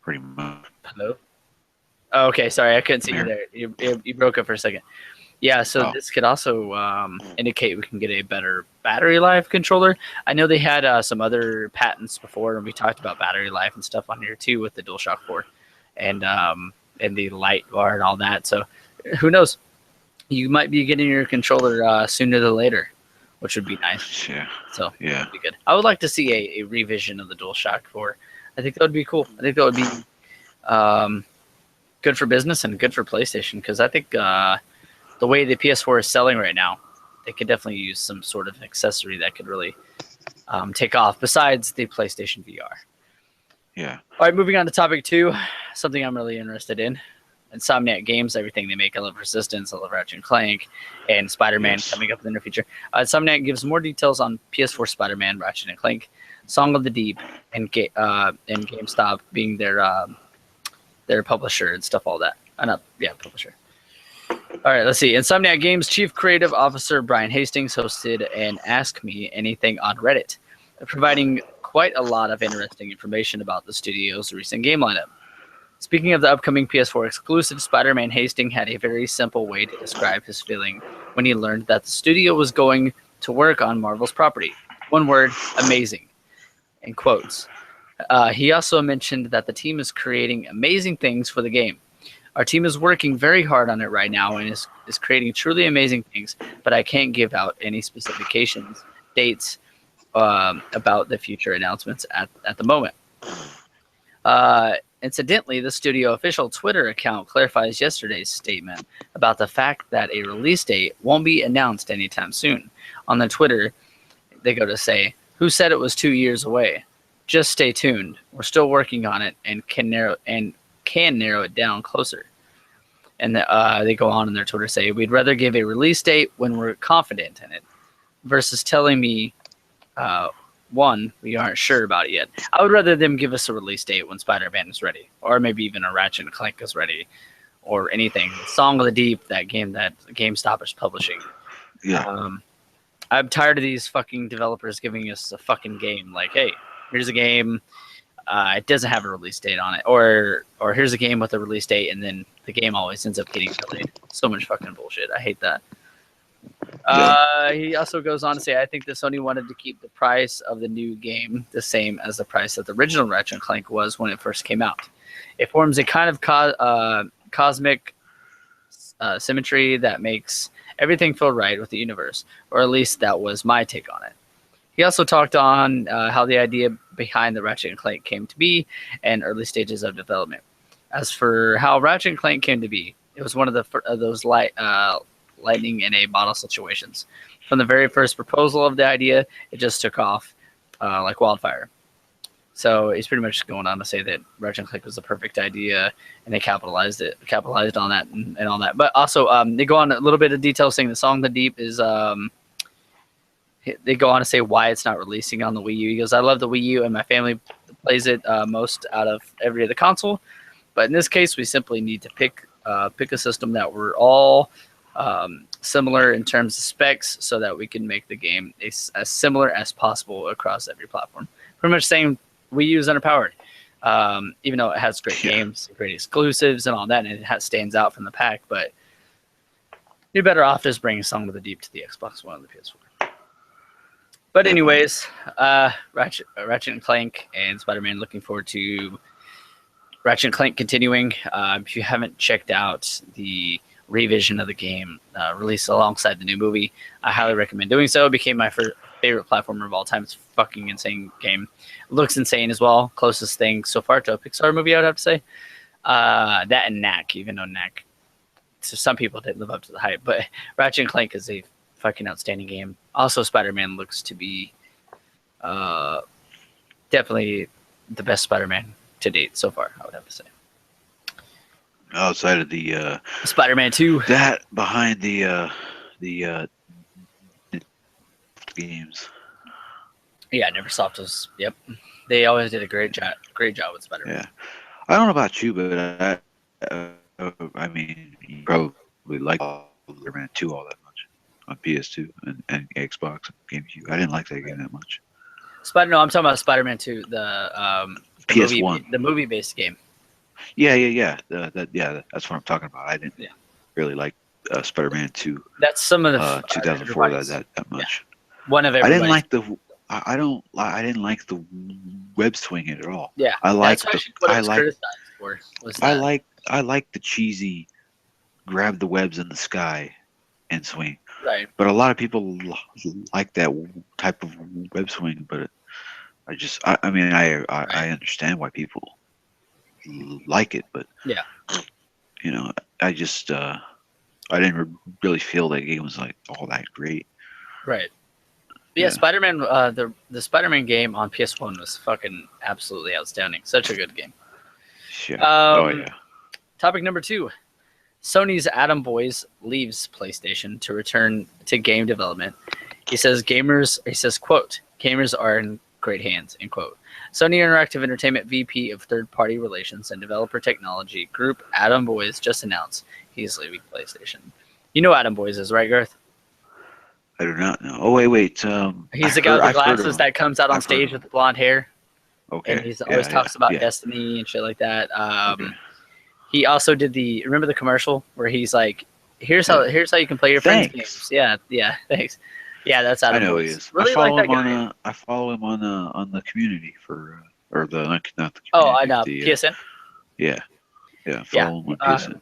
Pretty much. Hello? Oh, okay, sorry, I couldn't see you there. You broke up for a second. Yeah, so This could also indicate we can get a better battery life controller. I know they had some other patents before, and we talked about battery life and stuff on here too with the DualShock 4 and the light bar and all that. So who knows? You might be getting your controller sooner than later, which would be nice. Yeah. So yeah, that'd be good. I would like to see a revision of the DualShock 4. I think that would be cool. I think that would be good for business and good for PlayStation, because I think the way the PS4 is selling right now, they could definitely use some sort of accessory that could really take off besides the PlayStation VR. Yeah. All right, moving on to topic 2, something I'm really interested in. Insomniac Games, everything they make. I love Resistance, I love Ratchet & Clank, and Spider-Man coming up in the near future. Insomniac gives more details on PS4 Spider-Man, Ratchet & Clank, Song of the Deep, and GameStop being their publisher and stuff, all that. Publisher. All right, let's see. Insomniac Games Chief Creative Officer Brian Hastings hosted an Ask Me Anything on Reddit, providing quite a lot of interesting information about the studio's recent game lineup. Speaking of the upcoming PS4 exclusive, Spider-Man Hastings had a very simple way to describe his feeling when he learned that the studio was going to work on Marvel's property. One word, amazing, in quotes. He also mentioned that the team is creating amazing things for the game. Our team is working very hard on it right now and is creating truly amazing things, but I can't give out any specifications, dates about the future announcements at the moment. Incidentally, the studio official Twitter account clarifies yesterday's statement about the fact that a release date won't be announced anytime soon. On the Twitter, they go to say, "Who said it was 2 years away? Just stay tuned. We're still working on it and can narrow it down closer." And they go on in their Twitter say, "We'd rather give a release date when we're confident in it. versus telling me, one, we aren't sure about it yet. I would rather them give us a release date when Spider-Man is ready, or maybe even a Ratchet and Clank is ready, or anything. Song of the Deep, that game that GameStop is publishing. Yeah. I'm tired of these fucking developers giving us a fucking game. Like, hey, here's a game. It doesn't have a release date on it, or here's a game with a release date, and then the game always ends up getting delayed. So much fucking bullshit. I hate that. He also goes on to say, I think that Sony wanted to keep the price of the new game the same as the price that the original Ratchet and Clank was when it first came out. It forms a kind of cosmic symmetry that makes everything feel right with the universe, or at least that was my take on it. He also talked on how the idea behind the Ratchet and Clank came to be and early stages of development. As for how Ratchet and Clank came to be, it was one of those lightning in a bottle situations. From the very first proposal of the idea, it just took off like wildfire. So he's pretty much going on to say that Ratchet and Clank was the perfect idea, and they capitalized on that and all that. But also, they go on a little bit of detail saying the Song of the Deep is. They go on to say why it's not releasing on the Wii U. He goes, I love the Wii U, and my family plays it most out of every other console. But in this case, we simply need to pick a system that we're all similar in terms of specs, so that we can make the game as similar as possible across every platform. Pretty much saying Wii U is underpowered, even though it has great games, great exclusives, and all that, and it stands out from the pack. But you're better off just bringing Song of the Deep to the Xbox One and the PS4. But anyways, Ratchet and Clank and Spider-Man, looking forward to Ratchet and Clank continuing. If you haven't checked out the revision of the game released alongside the new movie, I highly recommend doing so. It became my favorite platformer of all time. It's a fucking insane game. It looks insane as well. Closest thing so far to a Pixar movie, I would have to say. That and Knack, even though Knack, so some people didn't live up to the hype. But Ratchet and Clank is a fucking outstanding game. Also, Spider-Man looks to be definitely the best Spider-Man to date so far, I would have to say. Outside of the Spider-Man 2. That behind the games. Yeah, Neversoft was. Yep, they always did a great job with Spider-Man. Yeah, I don't know about you, but I mean, you probably like Spider-Man 2 all that much on PS2 and Xbox and GameCube. I didn't like that game that much. No, I'm talking about Spider-Man 2, the PS1, the movie-based game. Yeah. That's what I'm talking about. I didn't really like Spider-Man 2. That's some of the 2004 that much. Yeah. One of everybody's. I didn't like the web swinging at all. Yeah, I like the cheesy grab the webs in the sky and swing. Right. But a lot of people like that type of web swing. But I understand why people like it. But yeah, I just I didn't really feel that game was like all that great. Right. Yeah, Spider-Man. The Spider-Man game on PS1 was fucking absolutely outstanding. Such a good game. Yeah. Topic number 2. Sony's Adam Boyes leaves PlayStation to return to game development. He says, quote, gamers are in great hands, end quote. Sony Interactive Entertainment VP of Third-Party Relations and Developer Technology Group, Adam Boyes, just announced he's leaving PlayStation. You know Adam Boyes is, right, Garth? I do not know. Oh, wait. He's the guy with the glasses that comes out on stage with the blonde hair. Okay. And he always talks about Destiny and shit like that. Okay. He also did remember the commercial where he's like, here's how you can play your friends' games. Yeah, thanks. Yeah, that's Adam. I know Boyes. he is. Really I follow him on the community for or the not the community. Oh, I know. PSN. Yeah. Follow him on PSN.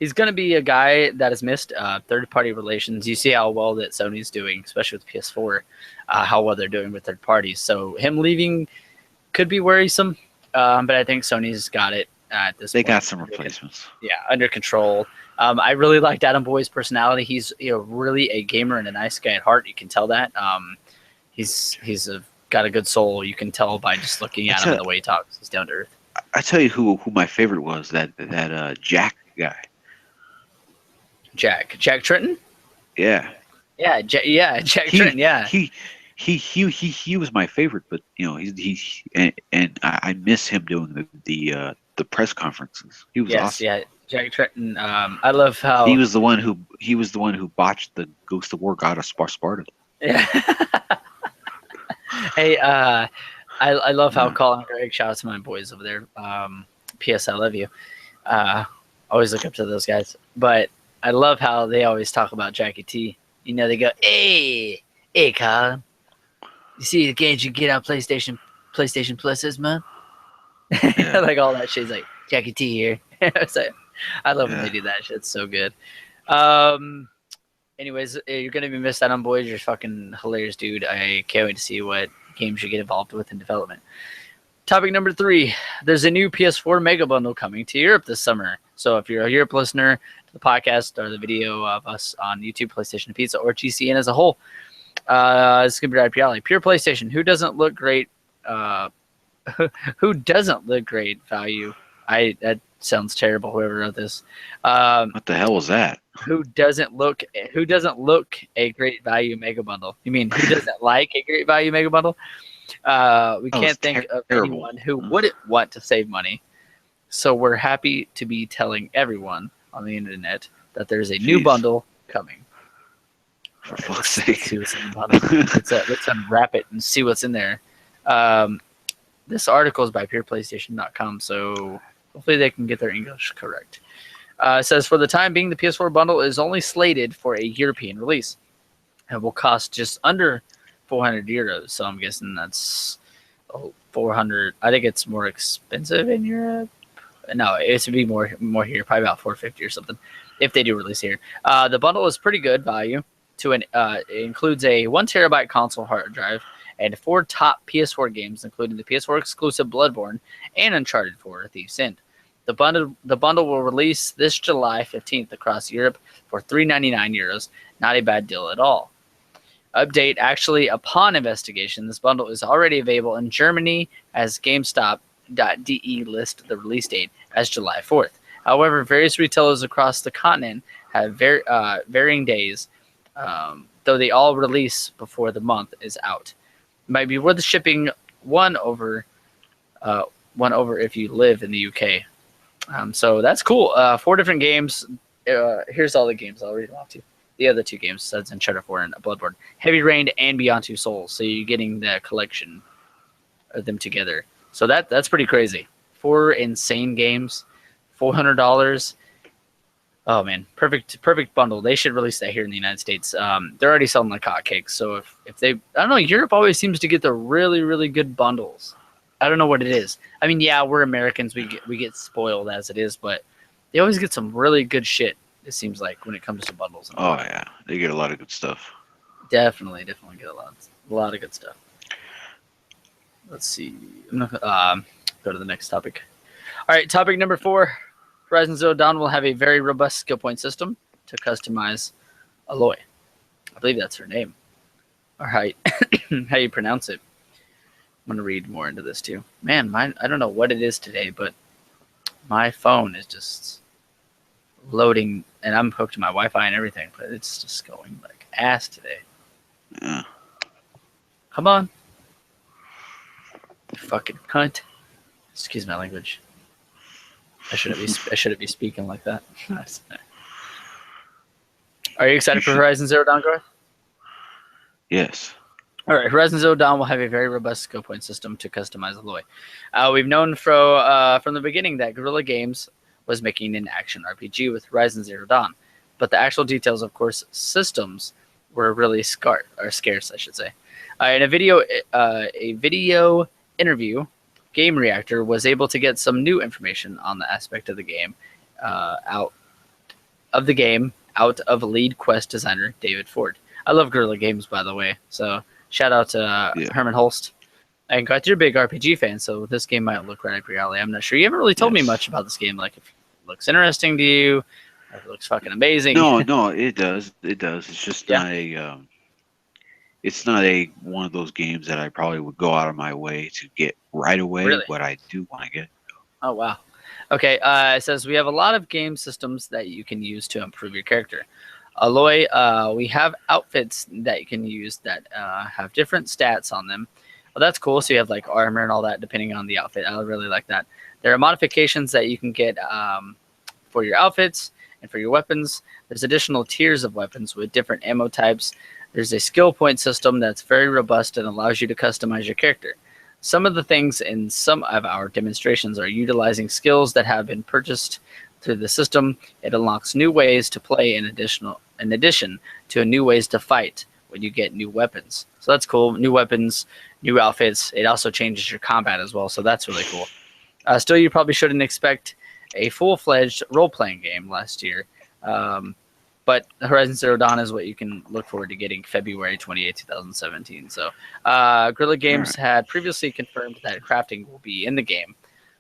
He's going to be a guy that has missed third-party relations. You see how well that Sony's doing, especially with PS4, how well they're doing with third parties. So him leaving could be worrisome, but I think Sony's got it at this point. They got some replacements. Yeah, under control. I really liked Adam Boyes' personality. He's really a gamer and a nice guy at heart. You can tell that. He's got a good soul. You can tell by just looking at him and the way he talks. He's down to earth. I tell you who my favorite was, that Jack guy. Jack Trenton? Yeah. Yeah, Jack He Tretton. Yeah, he was my favorite, but and I miss him doing the press conferences. He was yes, awesome. yeah, Jack Tretton. I love He how. was the one who botched the Ghost of War God of Sparta. Yeah. Hey, I love how Yeah. Colin and Greg, shout out to my boys over there. P.S. I love you. Uh, always look up to those guys. But I love how they always talk about Jackie T. You know, they go, hey, Colin, you see the games you get on PlayStation Plus this month? Yeah. Like all that shit's like, Jackie T here. So, I love when they Yeah. do that shit. It's so good. Um, anyways, you're gonna be missed out on, boys. You're fucking hilarious, dude. I can't wait to see what games you get involved with in development. Topic number 3. There's a new PS4 Mega Bundle coming to Europe this summer. So if you're a Europe listener to the podcast or the video of us on YouTube, PlayStation Pizza, or GCN as a whole, it's gonna be right up your alley. Pure PlayStation. Who doesn't look great? Uh, who doesn't look great value? That sounds terrible. Whoever wrote this. What the hell was that? Who doesn't look a great value mega bundle? You mean who doesn't like a great value mega bundle? We That was can't think of terrible. anyone who wouldn't want to save money. So we're happy to be telling everyone on the internet that there's a new Jeez. bundle coming. For Right, fuck's let's sake. see what's in the bundle. Let's unwrap it and see what's in there. This article is by PurePlaystation.com, so hopefully they can get their English correct. It says, for the time being, the PS4 bundle is only slated for a European release. It will cost just under 400 euros, so I'm guessing that's 400. I think it's more expensive in Europe. No, it should be more here, probably about 450 or something, if they do release here. The bundle is pretty good value. It includes a 1 terabyte console hard drive and 4 top PS4 games, including the PS4 exclusive Bloodborne and Uncharted 4: Thief's End. The bundle will release this July 15th across Europe for €399. Not a bad deal at all. Update, actually, upon investigation, this bundle is already available in Germany as GameStop.de list the release date as July 4th. However, various retailers across the continent have varying days, though they all release before the month is out. It might be worth shipping one over if you live in the UK. So that's cool. 4 different games. Here's all the games. I'll read them off to you. The other 2 games, that's Uncharted 4 and Bloodborne. Heavy Rain and Beyond Two Souls. So you're getting the collection of them together. So that's pretty crazy. 4 insane games, $400. Oh man, perfect bundle. They should release that here in the United States. They're already selling like hotcakes. So if they, I don't know, Europe always seems to get the really, really good bundles. I don't know what it is. I mean, yeah, we're Americans. We get spoiled as it is, but they always get some really good shit. It seems like when it comes to bundles. Oh yeah, they get a lot of good stuff. Definitely get a lot of good stuff. Let's see. I'm gonna go to the next topic. All right, topic number 4. Horizon Zero Dawn will have a very robust skill point system to customize Aloy. I believe that's her name. All right, how you pronounce it. I'm going to read more into this too. Man, I don't know what it is today, but my phone is just loading, and I'm hooked to my Wi-Fi and everything, but it's just going like ass today. Yeah. Come on. You fucking cunt. Excuse my language. I shouldn't be speaking like that. Are you excited for Horizon Zero Dawn, Garth? Yes. All right, Horizon Zero Dawn will have a very robust skill point system to customize Aloy. We've known from the beginning that Guerrilla Games was making an action RPG with Horizon Zero Dawn, but the actual details, of course, systems were really scarce, I should say. In a video interview, Game Reactor was able to get some new information on the aspect of the game out of lead quest designer David Ford. I love Guerrilla Games, by the way, so shout out to Herman Holst. And Garth, you're a big RPG fan, so this game might look right up your alley. I'm not sure. You haven't really told me much about this game. Like, if it looks interesting to you, if it looks fucking amazing. No, it does. It does. It's just not a. It's not one of those games that I probably would go out of my way to get right away. Really? What I do want to get. Oh wow. Okay. It says we have a lot of game systems that you can use to improve your character. Aloy, we have outfits that you can use that have different stats on them. Well, that's cool. So you have like armor and all that depending on the outfit. I really like that. There are modifications that you can get for your outfits and for your weapons. There's additional tiers of weapons with different ammo types. There's a skill point system that's very robust and allows you to customize your character. Some of the things in some of our demonstrations are utilizing skills that have been purchased through the system. It unlocks new ways to play in addition to new ways to fight when you get new weapons. So that's cool. New weapons, new outfits. It also changes your combat as well. So that's really cool. Still, you probably shouldn't expect a full-fledged role-playing game last year. But Horizon Zero Dawn is what you can look forward to getting February 28, 2017. So Guerrilla Games had previously confirmed that crafting will be in the game.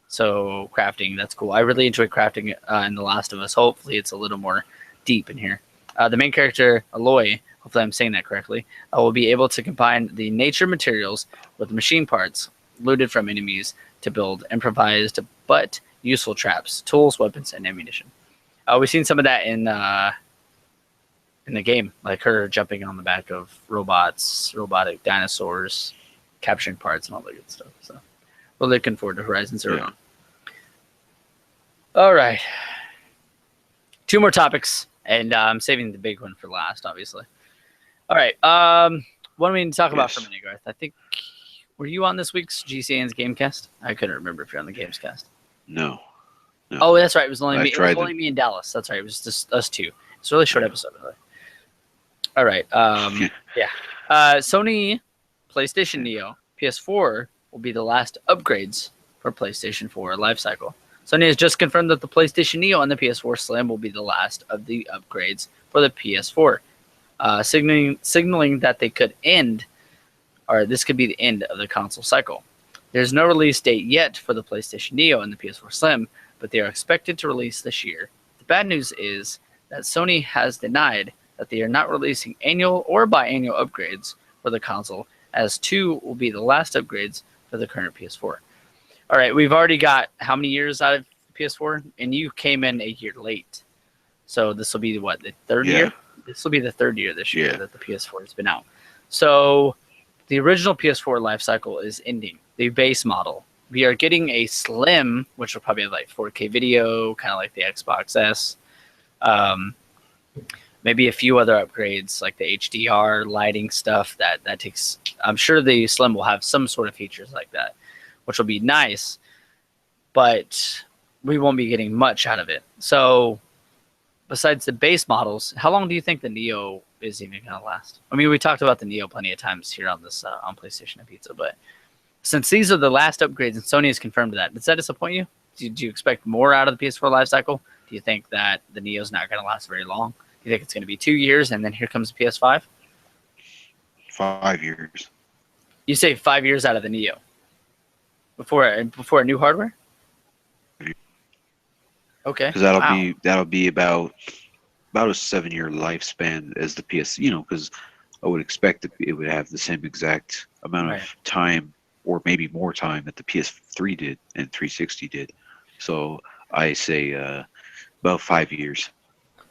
So crafting, that's cool. I really enjoy crafting in The Last of Us. Hopefully it's a little more deep in here. The main character, Aloy, hopefully I'm saying that correctly, will be able to combine the nature materials with machine parts looted from enemies to build improvised but useful traps, tools, weapons, and ammunition. We've seen some of that in the game, like her jumping on the back of robotic dinosaurs, capturing parts and all that good stuff. So we're looking forward to Horizon Zero Dawn. All right. 2 more topics, and I'm saving the big one for last, obviously. All right. What do we need to talk about for a minute, Garth? I think, were you on this week's GCN's Gamecast? I couldn't remember if you're on the Gamescast. No. Oh, that's right. It was only me. It was only me and Dallas. That's right. It was just us two. It's a really short episode, by the way. All right. Sony PlayStation Neo PS4 will be the last upgrades for PlayStation 4 lifecycle. Sony has just confirmed that the PlayStation Neo and the PS4 Slim will be the last of the upgrades for the PS4, signaling that they could end, or this could be the end of the console cycle. There's no release date yet for the PlayStation Neo and the PS4 Slim, but they are expected to release this year. The bad news is that Sony has denied that they are not releasing annual or biannual upgrades for the console, as 2 will be the last upgrades for the current PS4. All right, we've already got how many years out of PS4? And you came in a year late. So this will be, what, the third year? This will be the third year this year that the PS4 has been out. So the original PS4 life cycle is ending, the base model. We are getting a Slim, which will probably have like 4K video, kind of like the Xbox S. Maybe a few other upgrades like the HDR lighting stuff that takes. I'm sure the Slim will have some sort of features like that, which will be nice, but we won't be getting much out of it. So besides the base models, how long do you think the Neo is even going to last? I mean, we talked about the Neo plenty of times here on this on PlayStation and Pizza, but since these are the last upgrades and Sony has confirmed that, does that disappoint you? Do you expect more out of the PS4 life cycle? Do you think that the Neo's not going to last very long? Do you think it's going to be 2 years and then here comes the PS5? 5 years. You say 5 years out of the Neo before a new hardware? Okay. Because that'll be about a 7-year lifespan as the PS. Because I would expect that it would have the same exact amount of time, or maybe more time, that the PS3 did and 360 did. So I say about 5 years.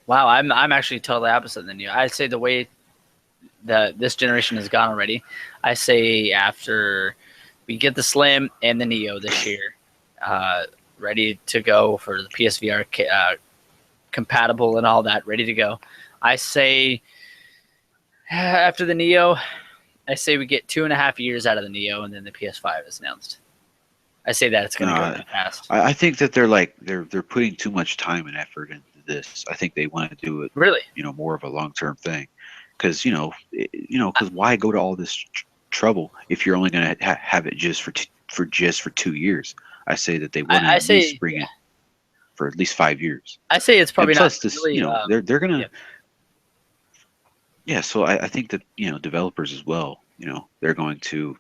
Wow, I'm actually totally opposite than you. I say the way that this generation has gone already, I say after we get the Slim and the Neo this year, ready to go for the PSVR compatible and all that, ready to go. I say after the Neo, I say we get 2.5 years out of the Neo, and then the PS5 is announced. I say that it's going to go that fast. I think that they're putting too much time and effort into this. I think they want to do it really, more of a long-term thing, because because why go to all this trouble if you're only going to have it just for 2 years? I say that they want to at least bring it for at least 5 years. I say it's probably not really, they're gonna. Yeah, so I think that developers as well, they're going to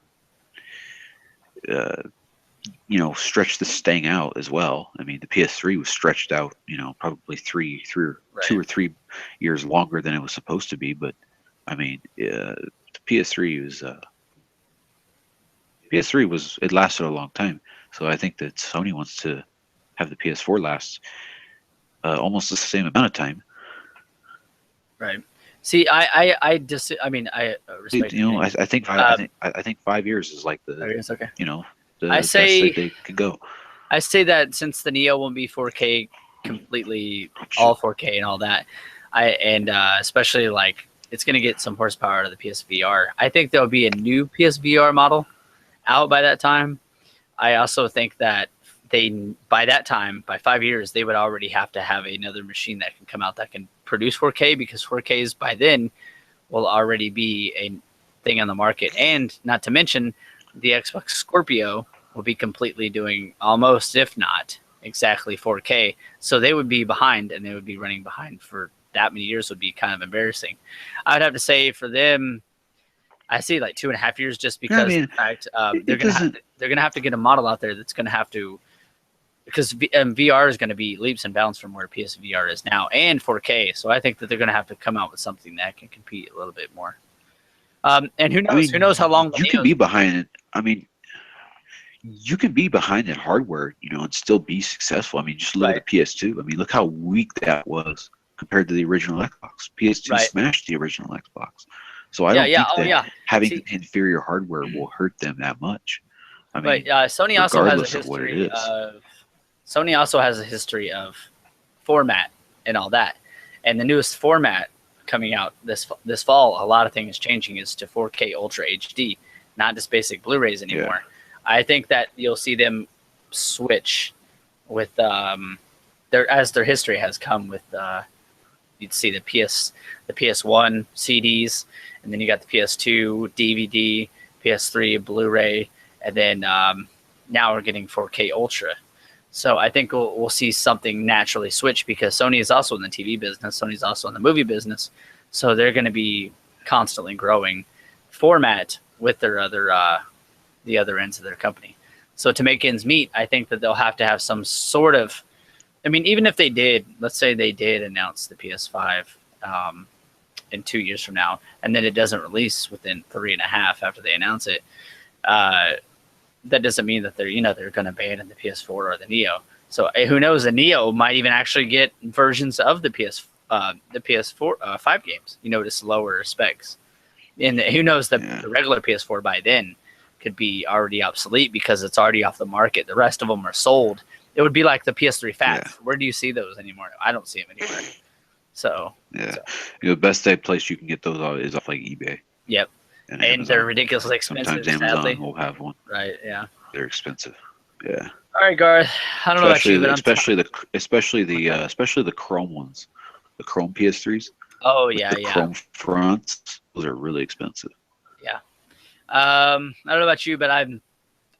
stretch this thing out as well. I mean, the PS3 was stretched out, probably 2 or 3 years longer than it was supposed to be. But I mean, the PS3 it lasted a long time. So I think that Sony wants to have the PS4 last almost the same amount of time. Right. See, I respect. You know, I think 5 years is like the it's okay. you know I the best say that they could go. I say that since the Neo won't be 4K completely, all 4K and all that, especially like it's gonna get some horsepower out of the PSVR. I think there'll be a new PSVR model out by that time. I also think that by that time, by 5 years, they would already have to have another machine that can come out that can produce 4K, because 4Ks by then will already be a thing on the market. And not to mention, the Xbox Scorpio will be completely doing almost, if not exactly 4K. So they would be behind, and they would be running behind for that many years. Would be kind of embarrassing. I would have to say for them, I see like 2.5 years, just because I mean, of the fact they're gonna have to get a model out there that's gonna have to, because VR is going to be leaps and bounds from where PSVR is now, and 4K. So I think that they're going to have to come out with something that can compete a little bit more. And who knows? I mean, who knows how long you can be behind it. I mean, you can be behind in hardware, you know, and still be successful. I mean, just look at the PS2. I mean, look how weak that was compared to the original Xbox. PS2 smashed the original Xbox. So I don't think that having inferior hardware will hurt them that much. I mean, Sony also has a history of Sony also has a history of format and all that. And the newest format coming out this fall, a lot of things changing, is to 4K Ultra HD, not just basic Blu-rays anymore. Yeah. I think that you'll see them switch with as their history has come with you'd see the PS1 CDs, and then you got the PS2 DVD, PS3 Blu-ray, and then now we're getting 4K Ultra. So I think we'll see something naturally switch, because Sony is also in the TV business. Sony's also in the movie business. So they're going to be constantly growing format with their the other ends of their company. So to make ends meet, I think that they'll have to have some sort of, I mean, even if they did, let's say they did announce the PS5 in 2 years from now, and then it doesn't release within 3.5 after they announce it, that doesn't mean that they're going to abandon the PS4 or the Neo. So who knows? The Neo might even actually get versions of the PS4 5 games, to lower specs. And who knows, the regular PS4 by then could be already obsolete because it's already off the market. The rest of them are sold. It would be like the PS3 Fats. Yeah. Where do you see those anymore? I don't see them anywhere. So the best place you can get those is off like eBay. Yep. And they're ridiculously expensive. Sometimes Amazon sadly. will have one. Right. Yeah. They're expensive. Yeah. All right, Garth. I don't know about you, but especially the Chrome ones, the Chrome PS3s. Oh yeah, the Chrome fronts. Those are really expensive. Yeah. I don't know about you, but I'm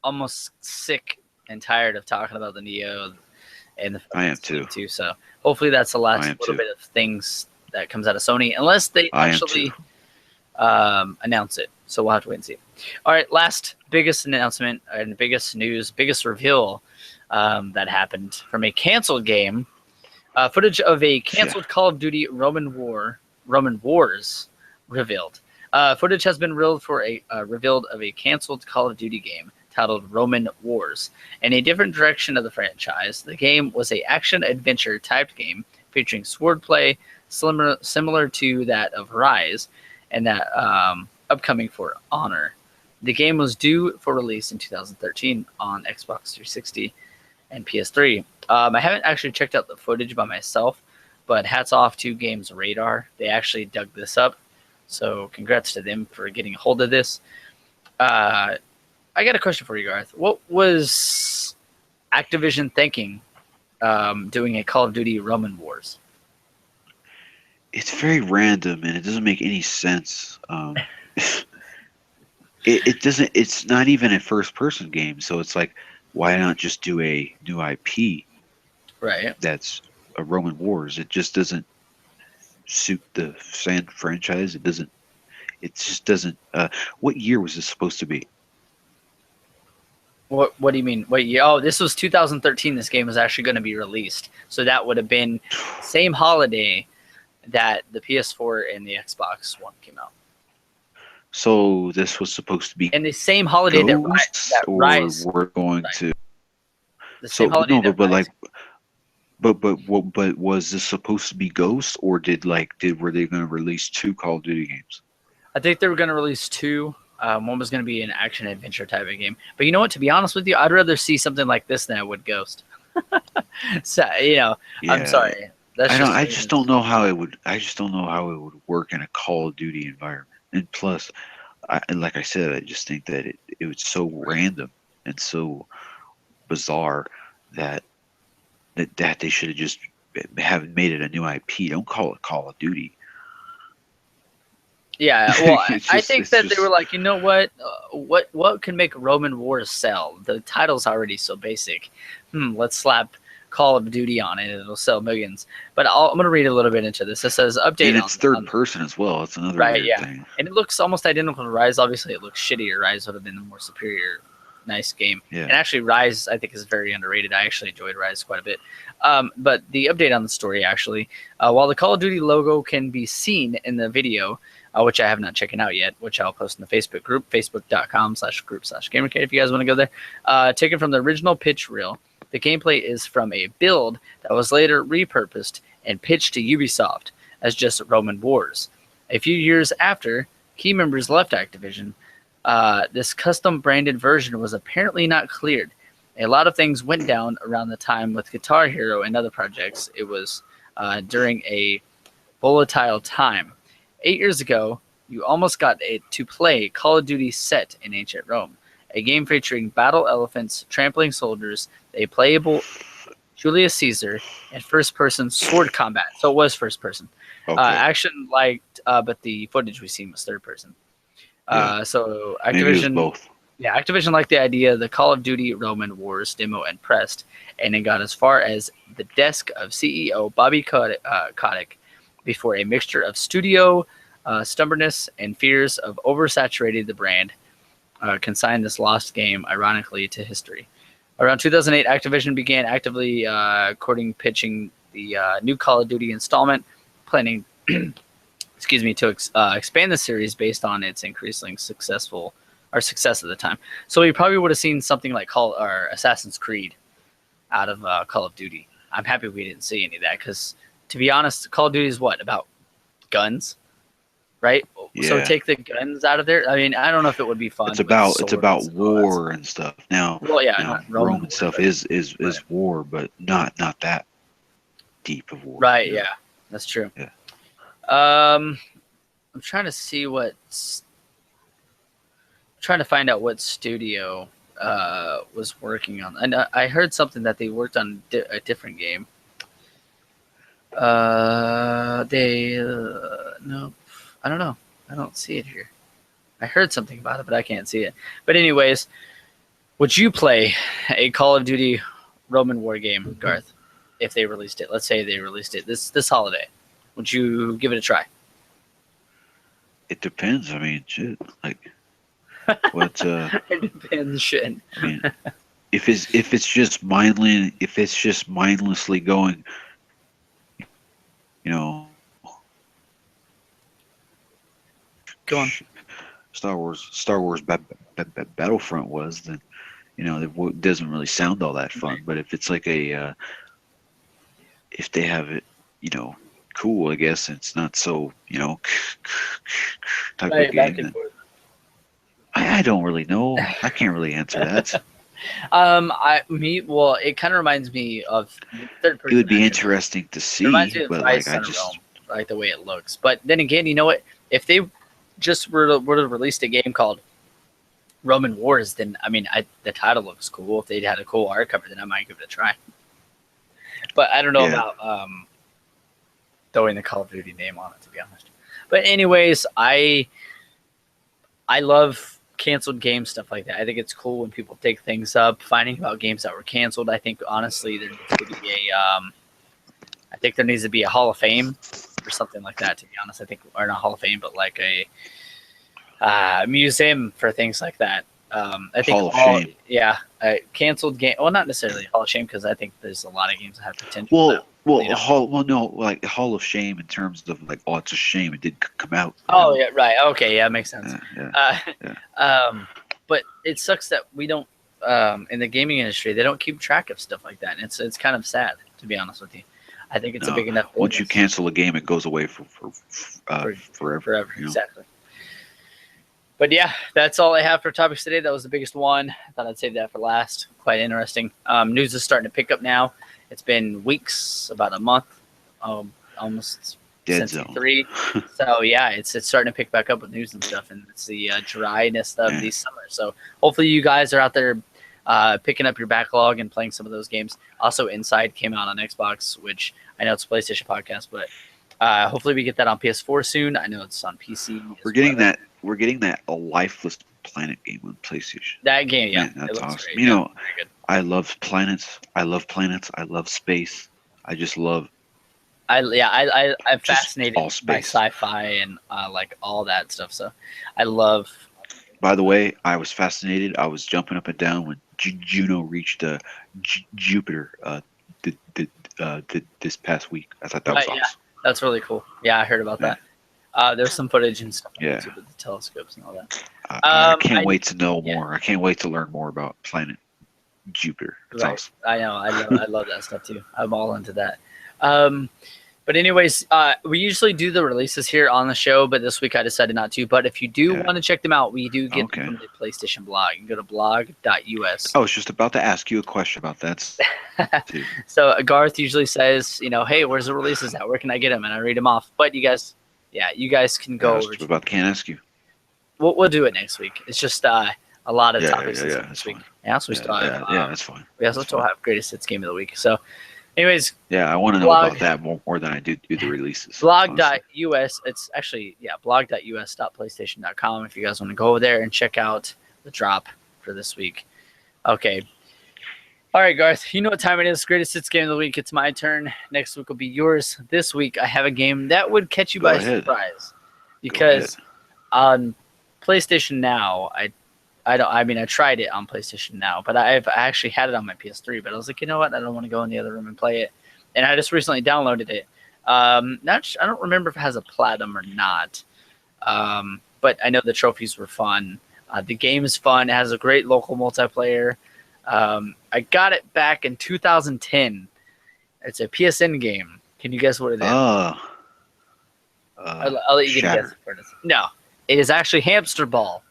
almost sick and tired of talking about the Neo and the. I am too. So hopefully that's the last little bit of things that comes out of Sony, unless they actually announce it. So we'll have to wait and see. All right, last biggest announcement and biggest news, biggest reveal that happened from a canceled game. Footage of a canceled Call of Duty Roman Wars revealed. Footage has been revealed of a canceled Call of Duty game titled Roman Wars. In a different direction of the franchise, the game was a action-adventure typed game featuring swordplay similar to that of Rise, and that upcoming for Honor. The game was due for release in 2013 on Xbox 360 and PS3. I haven't actually checked out the footage by myself, but hats off to Games Radar. They actually dug this up, so congrats to them for getting a hold of this. I got a question for you, Garth. What was Activision thinking doing a Call of Duty Roman Wars? It's very random and it doesn't make any sense. It doesn't. It's not even a first-person game, so it's like, why not just do a new IP? Right. That's a Roman Wars. It just doesn't suit the franchise. It doesn't. It just doesn't. What year was this supposed to be? What do you mean? Wait, oh, this was 2013. This game was actually going to be released, so that would have been same holiday that the PS4 and the Xbox One came out. So this was supposed to be and the same holiday that Rise. We're going to. The same holiday. But But was this supposed to be Ghost, or were they going to release 2 Call of Duty games? I think they were going to release 2. One was going to be an action adventure type of game. But you know what? To be honest with you, I'd rather see something like this than I would Ghost. So Yeah, I'm sorry. That's I just don't know how it would. I just don't know how it would work in a Call of Duty environment. And plus, like I said, I just think that it was so random and so bizarre that they should have just have made it a new IP. Don't call it Call of Duty. Yeah, well, I think that they were like, you know what can make Roman Wars sell? The title's already so basic. Let's slap Call of Duty on it, and it'll sell millions. But I'm going to read a little bit into this. It says update. And it's third person as well. It's another weird thing. And it looks almost identical to Rise. Obviously, it looks shittier. Rise would have been the more superior, nice game. Yeah. And actually, Rise, I think, is very underrated. I actually enjoyed Rise quite a bit. But the update on the story, actually, while the Call of Duty logo can be seen in the video, which I have not checked out yet, which I'll post in the Facebook group, facebook.com/group/GamerCade if you guys want to go there. Taken from the original pitch reel, the gameplay is from a build that was later repurposed and pitched to Ubisoft as just Roman Wars. A few years after key members left Activision, this custom-branded version was apparently not cleared. A lot of things went down around the time with Guitar Hero and other projects. It was during a volatile time. 8 years ago, you almost got to play Call of Duty set in ancient Rome, a game featuring battle elephants, trampling soldiers, a playable Julius Caesar, and first-person sword combat. So it was first-person. Okay. Action liked, but the footage we seen was third-person. So Activision, maybe it was both. Yeah, Activision liked the idea of the Call of Duty Roman Wars demo and pressed, and it got as far as the desk of CEO Bobby Kotick before a mixture of studio stubbornness and fears of oversaturating the brand consigned this lost game, ironically, to history. Around 2008, Activision began actively pitching the new Call of Duty installment, planning to expand the series based on its increasingly success at the time. So we probably would have seen something like Assassin's Creed out of Call of Duty. I'm happy we didn't see any of that because, to be honest, Call of Duty is what, about guns, right? Yeah. So take the guns out of there. I mean, I don't know if it would be fun. It's about war and stuff. Now, Roman stuff is war, but not that deep of war. Right? Yeah, that's true. Yeah. I'm trying to see trying to find out what studio was working on. And I heard something that they worked on a different game. No, I don't know. I don't see it here. I heard something about it, but I can't see it. But anyways, would you play a Call of Duty Roman War game, Garth, if they released it? Let's say they released it this holiday. Would you give it a try? It depends. I mean, shit. Like, what? It depends. Shit. I mean, if it's just mindlessly going, Go on. Star Wars Battlefront was, then it doesn't really sound all that fun. But if it's like if they have it, cool, I guess it's not so type of game. Then, I don't really know. I can't really answer that. It kind of reminds me of third person. It would be interesting to see, but like I just like the way it looks. But then again, you know what? If they just would have released a game called Roman Wars, then the title looks cool. If they'd had a cool art cover, then I might give it a try. But I don't know about throwing the Call of Duty name on it, to be honest. But anyways, I love canceled games, stuff like that. I think it's cool when people take things up, finding about games that were canceled. I think honestly there needs to be a Hall of Fame or something like that, to be honest. I think, or not Hall of Fame, but like a museum for things like that. I think Hall of Shame. Yeah, canceled game. Well, not necessarily Hall of Shame, because I think there's a lot of games that have potential. Like Hall of Shame in terms of like, it's a shame it didn't come out. Oh yeah, right. Okay, yeah, makes sense. Yeah. But it sucks that we don't in the gaming industry they don't keep track of stuff like that. And it's kind of sad, To be honest with you, I think it's a big enough. Once you cancel a game, it goes away for forever. Forever, exactly. But yeah, that's all I have for topics today. That was the biggest one. I thought I'd save that for last. Quite interesting. News is starting to pick up now. It's been weeks, about a month, almost Dead since zone. E3. So yeah, it's starting to pick back up with news and stuff, and it's the dryness of these summers. So hopefully you guys are out there picking up your backlog and playing some of those games. Also, Inside came out on Xbox, which I know it's a PlayStation podcast, but hopefully we get that on PS4 soon. I know it's on PC. We're getting that. We're getting that A Lifeless Planet game on PlayStation. That game, yeah, Man, that's awesome. Great. You know, I love planets. I love space. I just love. I'm fascinated by sci-fi and like all that stuff. So, I love. By the way, I was fascinated. I was jumping up and down when Juno reached Jupiter this past week. I thought that was awesome. Yeah, that's really cool. Yeah, I heard about that. There's some footage and stuff on YouTube with the telescopes and all that. I can't wait to know more. I can't wait to learn more about planet Jupiter. It's awesome. I know. I love that stuff too. I'm all into that. But anyways, we usually do the releases here on the show, but this week I decided not to. But if you do want to check them out, we do get them from the PlayStation blog. You can go to blog.us. I was just about to ask you a question about that. So Garth usually says, hey, where's the releases at? Where can I get them? And I read them off. But you guys can go over. Can't ask you. We'll do it next week. It's just a lot of topics this week. Yeah, so we still have. That's fine. We also still have greatest hits game of the week. So, anyways. Yeah, I want to know about that more than I do the releases. Blog.us. It's actually blog.us.playstation.com if you guys want to go over there and check out the drop for this week. Okay. All right, Garth, you know what time it is. Greatest hits game of the week. It's my turn. Next week will be yours. This week I have a game that would catch you by surprise. Because on PlayStation Now, I tried it on PlayStation Now, but I actually had it on my PS3, but I was like, you know what? I don't want to go in the other room and play it. And I just recently downloaded it. I don't remember if it has a platinum or not. But I know the trophies were fun. The game is fun. It has a great local multiplayer. I got it back in 2010. It's a PSN game. Can you guess what it is? I'll let you get a guess for this. No, it is actually Hamster Ball.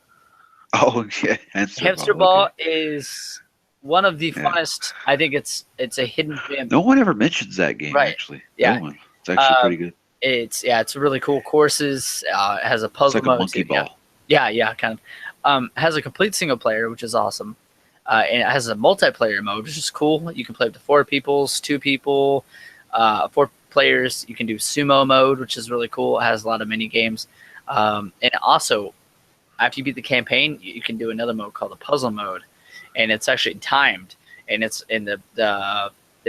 Oh yeah, Hamster Ball is one of the funnest. I think it's a hidden gem. No one ever mentions that game, actually. Yeah, no one. It's actually pretty good. It's really cool. Courses. It has a puzzle it's like mode. A monkey ball. Yeah, kind of. Has a complete single player, which is awesome. And it has a multiplayer mode, which is cool. You can play up to 4 people, 2 people, 4 players. You can do sumo mode, which is really cool. It has a lot of mini games. And also, after you beat the campaign, you can do another mode called the puzzle mode, and it's actually timed. And it's in the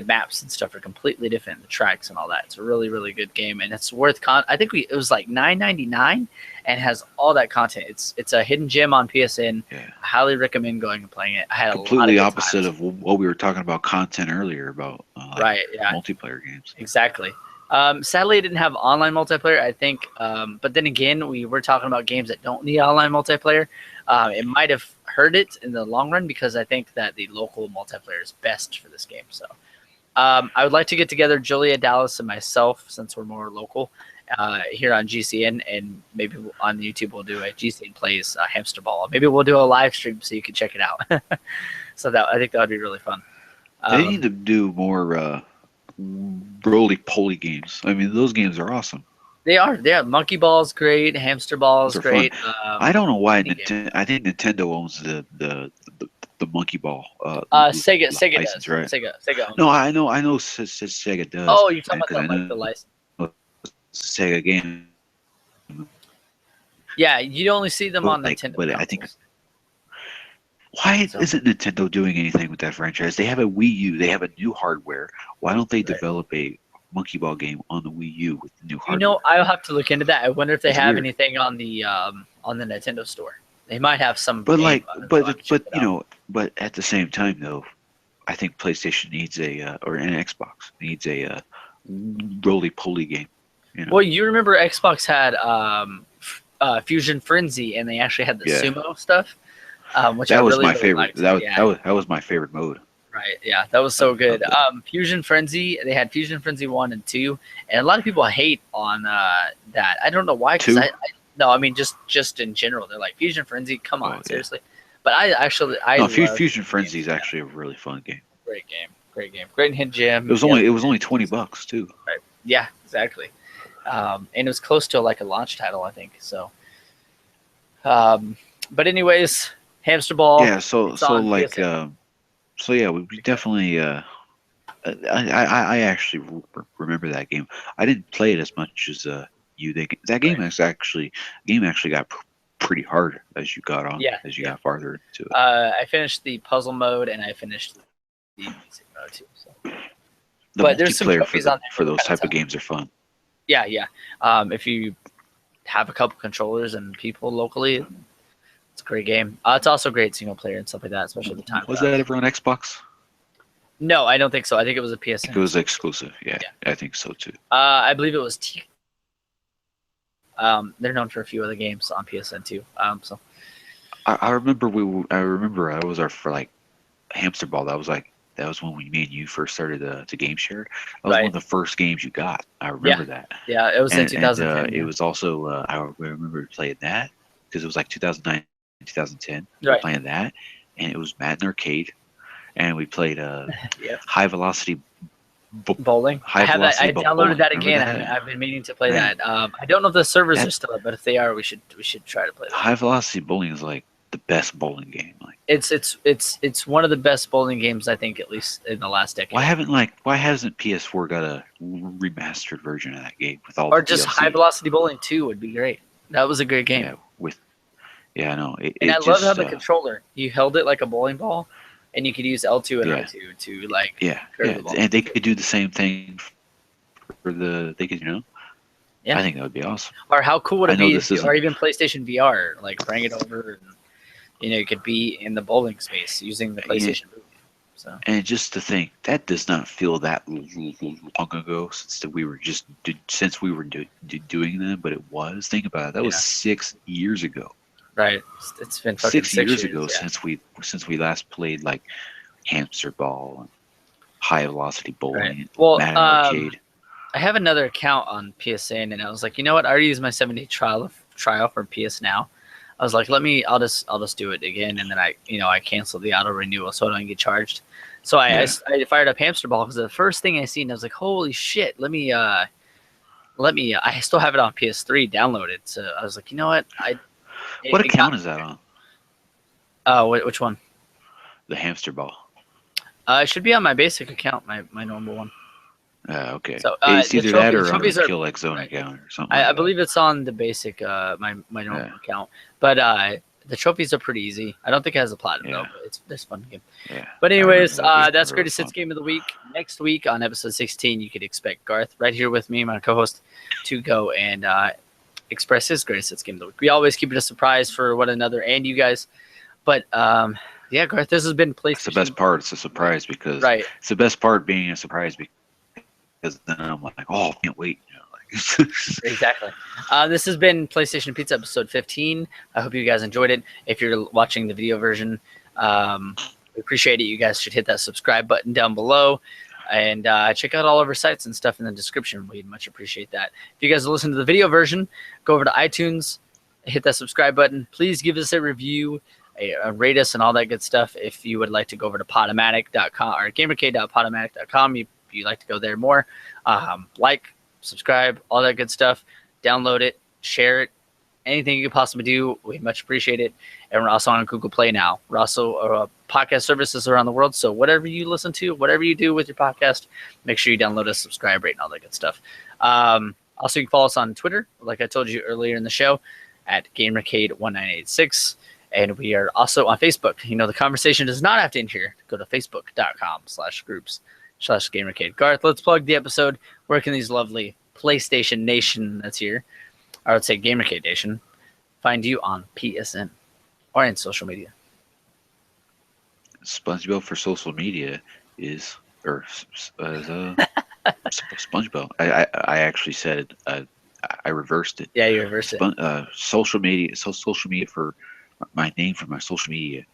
maps and stuff are completely different, the tracks and all that. It's a really, really good game, and it's worth I think it was like $9.99 and has all that content. It's a hidden gem on PSN. I highly recommend going and playing it. I had completely a lot of opposite of what we were talking about content earlier about multiplayer games. Exactly. Sadly, it didn't have online multiplayer, I think. But then again, we were talking about games that don't need online multiplayer. It might have hurt it in the long run because I think that the local multiplayer is best for this game. So I would like to get together Julia, Dallas, and myself, since we're more local, here on GCN, and maybe on YouTube we'll do a GCN Plays Hamster Ball. Maybe we'll do a live stream so you can check it out. So I think that would be really fun. They need to do more roly-poly games. I mean, those games are awesome. They are. Monkey Ball is great. Hamster Ball is great. I don't know why. I think Nintendo owns the Monkey Ball. Sega license, does. Right? Sega. No, I know. Sega does. Oh, you're talking about the license. Sega game. Yeah, you only see them on Nintendo. But I think. Why isn't Nintendo doing anything with that franchise? They have a Wii U. They have a new hardware. Why don't they develop a Monkey Ball game on the Wii U with the new hardware? I'll have to look into that. I wonder if they have anything on the Nintendo store. They might have some. But but at the same time though, I think PlayStation needs or an Xbox needs a roly-poly game. Well, you remember Xbox had Fusion Frenzy, and they actually had the sumo stuff. Which that was really, my really favorite. liked. That was my favorite mode. Right. Yeah, that was so good. Of them. Fusion Frenzy. They had Fusion Frenzy 1 and 2, and a lot of people hate on that. I don't know why. Because 2? No, I mean just in general. They're like Fusion Frenzy. Come on, Oh, yeah. seriously. But I No, love Fusion Frenzy is actually a really fun game. Great game. Great game. Great hit gem. It was only $20 too. Right. Yeah, exactly. And it was close to like a launch title, I think. So, but anyways, Hamster Ball. Yeah, so like PSN. so yeah, we definitely I actually remember that game. I didn't play it as much as you. That game Right. is actually got pretty hard as you got on Yeah, as you yeah. got farther into it. I finished the puzzle mode and I finished the basic mode too. So. The But there's some multiplayer trophies on there for those kinda type of tough. games are fun. Yeah, yeah. If you have a couple controllers and people locally, it's a great game. It's also great single player and stuff like that, especially the time. Was that ever on Xbox? No, I don't think so. I think it was a PSN. It was exclusive. Yeah, Yeah. I think so too. I believe it was T. They're known for a few other games on PSN too. So I remember I was our for like Hamster Ball. That was when me and you first started to game share. That was one of the first games you got. I remember that. Yeah, it was in 2010. And, it was also I remember playing that because it was like 2009, 2010. We Right. were playing that, and it was Madden Arcade, and we played Yep. High Velocity Bowling. I have that. I downloaded Bowling. that Remember again. that? I've been meaning to play Man. that. I don't know if the servers are still up, but if they are, we should try to play that. High Velocity Bowling is like the best bowling game. Like, it's one of the best bowling games I think, at least in the last decade. why hasn't PS4 got a remastered version of that game with all Or the just DLC? High Velocity Bowling 2 would be great. That was a great game. Yeah, I know. And I love how the controller, you held it like a bowling ball, and you could use L2 and R2 to like curve the ball. And they could do the same thing for they could, Yeah. I think that would be awesome. Or how cool would it be or even PlayStation VR, like bring it over and you could be in the bowling space using the PlayStation Move. So. And just to think, that does not feel that long ago since we were doing them, but it was. Think about it. That was 6 years ago. Right. It's been fucking 6 years ago since we last played like Hamster Ball and High Velocity Bowling and Madden Arcade. I have another account on PSN, and I was like, you know what? I already used my 7-day trial for PS Now. I was like, I'll just do it again, and then I canceled the auto renewal so I don't get charged. So I fired up Hamster Ball because the first thing I seen, I was like, holy shit! I still have it on PS3 downloaded. So I was like, you know what? What account is that on? Oh, which one? The Hamster Ball. It should be on my basic account, my normal one. Okay. So it's either that or on the Kill X Zone account or something. I believe it's on the basic my normal account, but the trophies are pretty easy. I don't think it has a platinum though, but it's fun game. Yeah. But anyways, that's Greatest Hits Game of the Week. Next week on episode 16, you could expect Garth right here with me, my co-host, to go and express his Greatest Hits Game of the Week. We always keep it a surprise for one another and you guys. But yeah, Garth, this has been PlayStation. It's the best part. It's a surprise because it's the best part being a surprise because then I'm like, oh, I can't wait. Exactly. This has been PlayStation Pizza episode 15. I hope you guys enjoyed it. If you're watching the video version, we appreciate it. You guys should hit that subscribe button down below and check out all of our sites and stuff in the description. We'd much appreciate that. If you guys listen to the video version, go over to iTunes, hit that subscribe button. Please give us a review, rate us, and all that good stuff. If you would like to go over to Podomatic.com or GamerCade.podomatic.com, if you'd like to go there more, subscribe, all that good stuff. Download it, share it, anything you could possibly do. We much appreciate it. And we're also on Google Play now. We're also podcast services around the world. So whatever you listen to, whatever you do with your podcast, make sure you download us, subscribe, rate, and all that good stuff. Also, you can follow us on Twitter, like I told you earlier in the show, at GamerCade1986. And we are also on Facebook. The conversation does not have to end here. Go to facebook.com/groups/GamerCade. Garth, let's plug the episode. Where can these lovely PlayStation Nation that's here, or I would say GamerCade Nation, find you on PSN or in social media? SpongeBob for social media is SpongeBob. I actually said it. I reversed it. Yeah, you reversed it. Social media. Social media for my name for my social media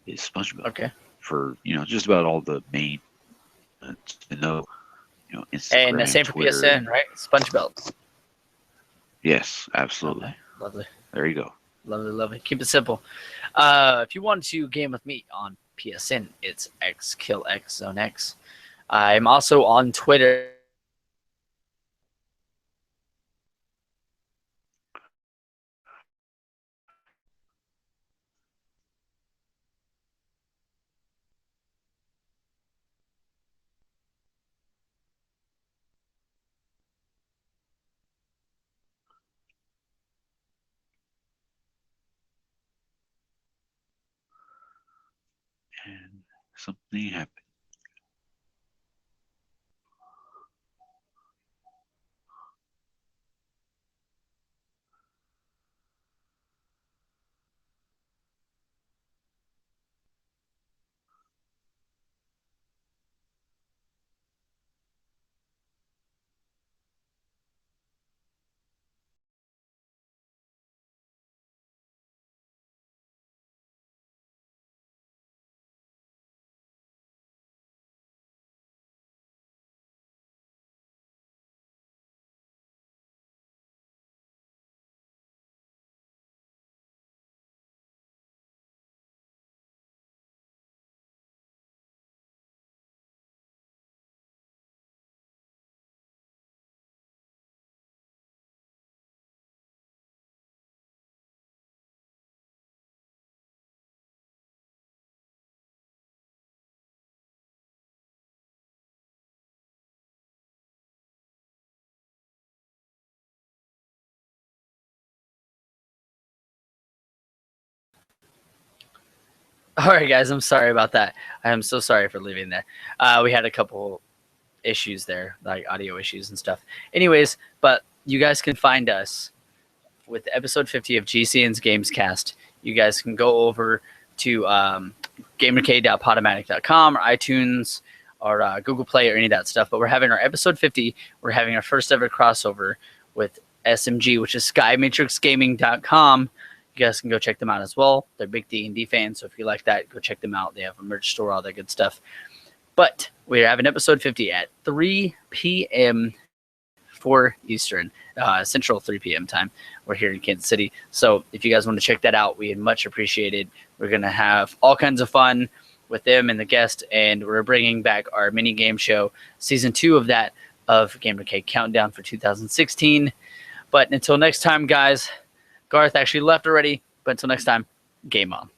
is SpongeBob. Okay. for just about all the main to know, And the Instagram, same for Twitter. PSN, right? Sponge Belt. Yes, absolutely. Okay, lovely. There you go. Lovely, lovely. Keep it simple. If you want to game with me on PSN, it's XKillXZoneX. I'm also on Twitter. And something happened. All right, guys, I'm sorry about that. I am so sorry for leaving there. We had a couple issues there, like audio issues and stuff. Anyways, but you guys can find us with episode 50 of GCN's Gamescast. You guys can go over to gamercade.podomatic.com or iTunes or Google Play or any of that stuff. But we're having our episode 50. We're having our first ever crossover with SMG, which is SkyMatrixGaming.com. You guys can go check them out as well. They're big D&D fans, so if you like that, go check them out. They have a merch store, all that good stuff. But we're having episode 50 at 3 p.m. for Eastern, Central 3 p.m. time. We're here in Kansas City. So if you guys want to check that out, we'd much appreciated. We're going to have all kinds of fun with them and the guest, and we're bringing back our mini game show, season 2 of that, of GamerCade Countdown for 2016. But until next time, guys, Garth actually left already, but until next time, game on.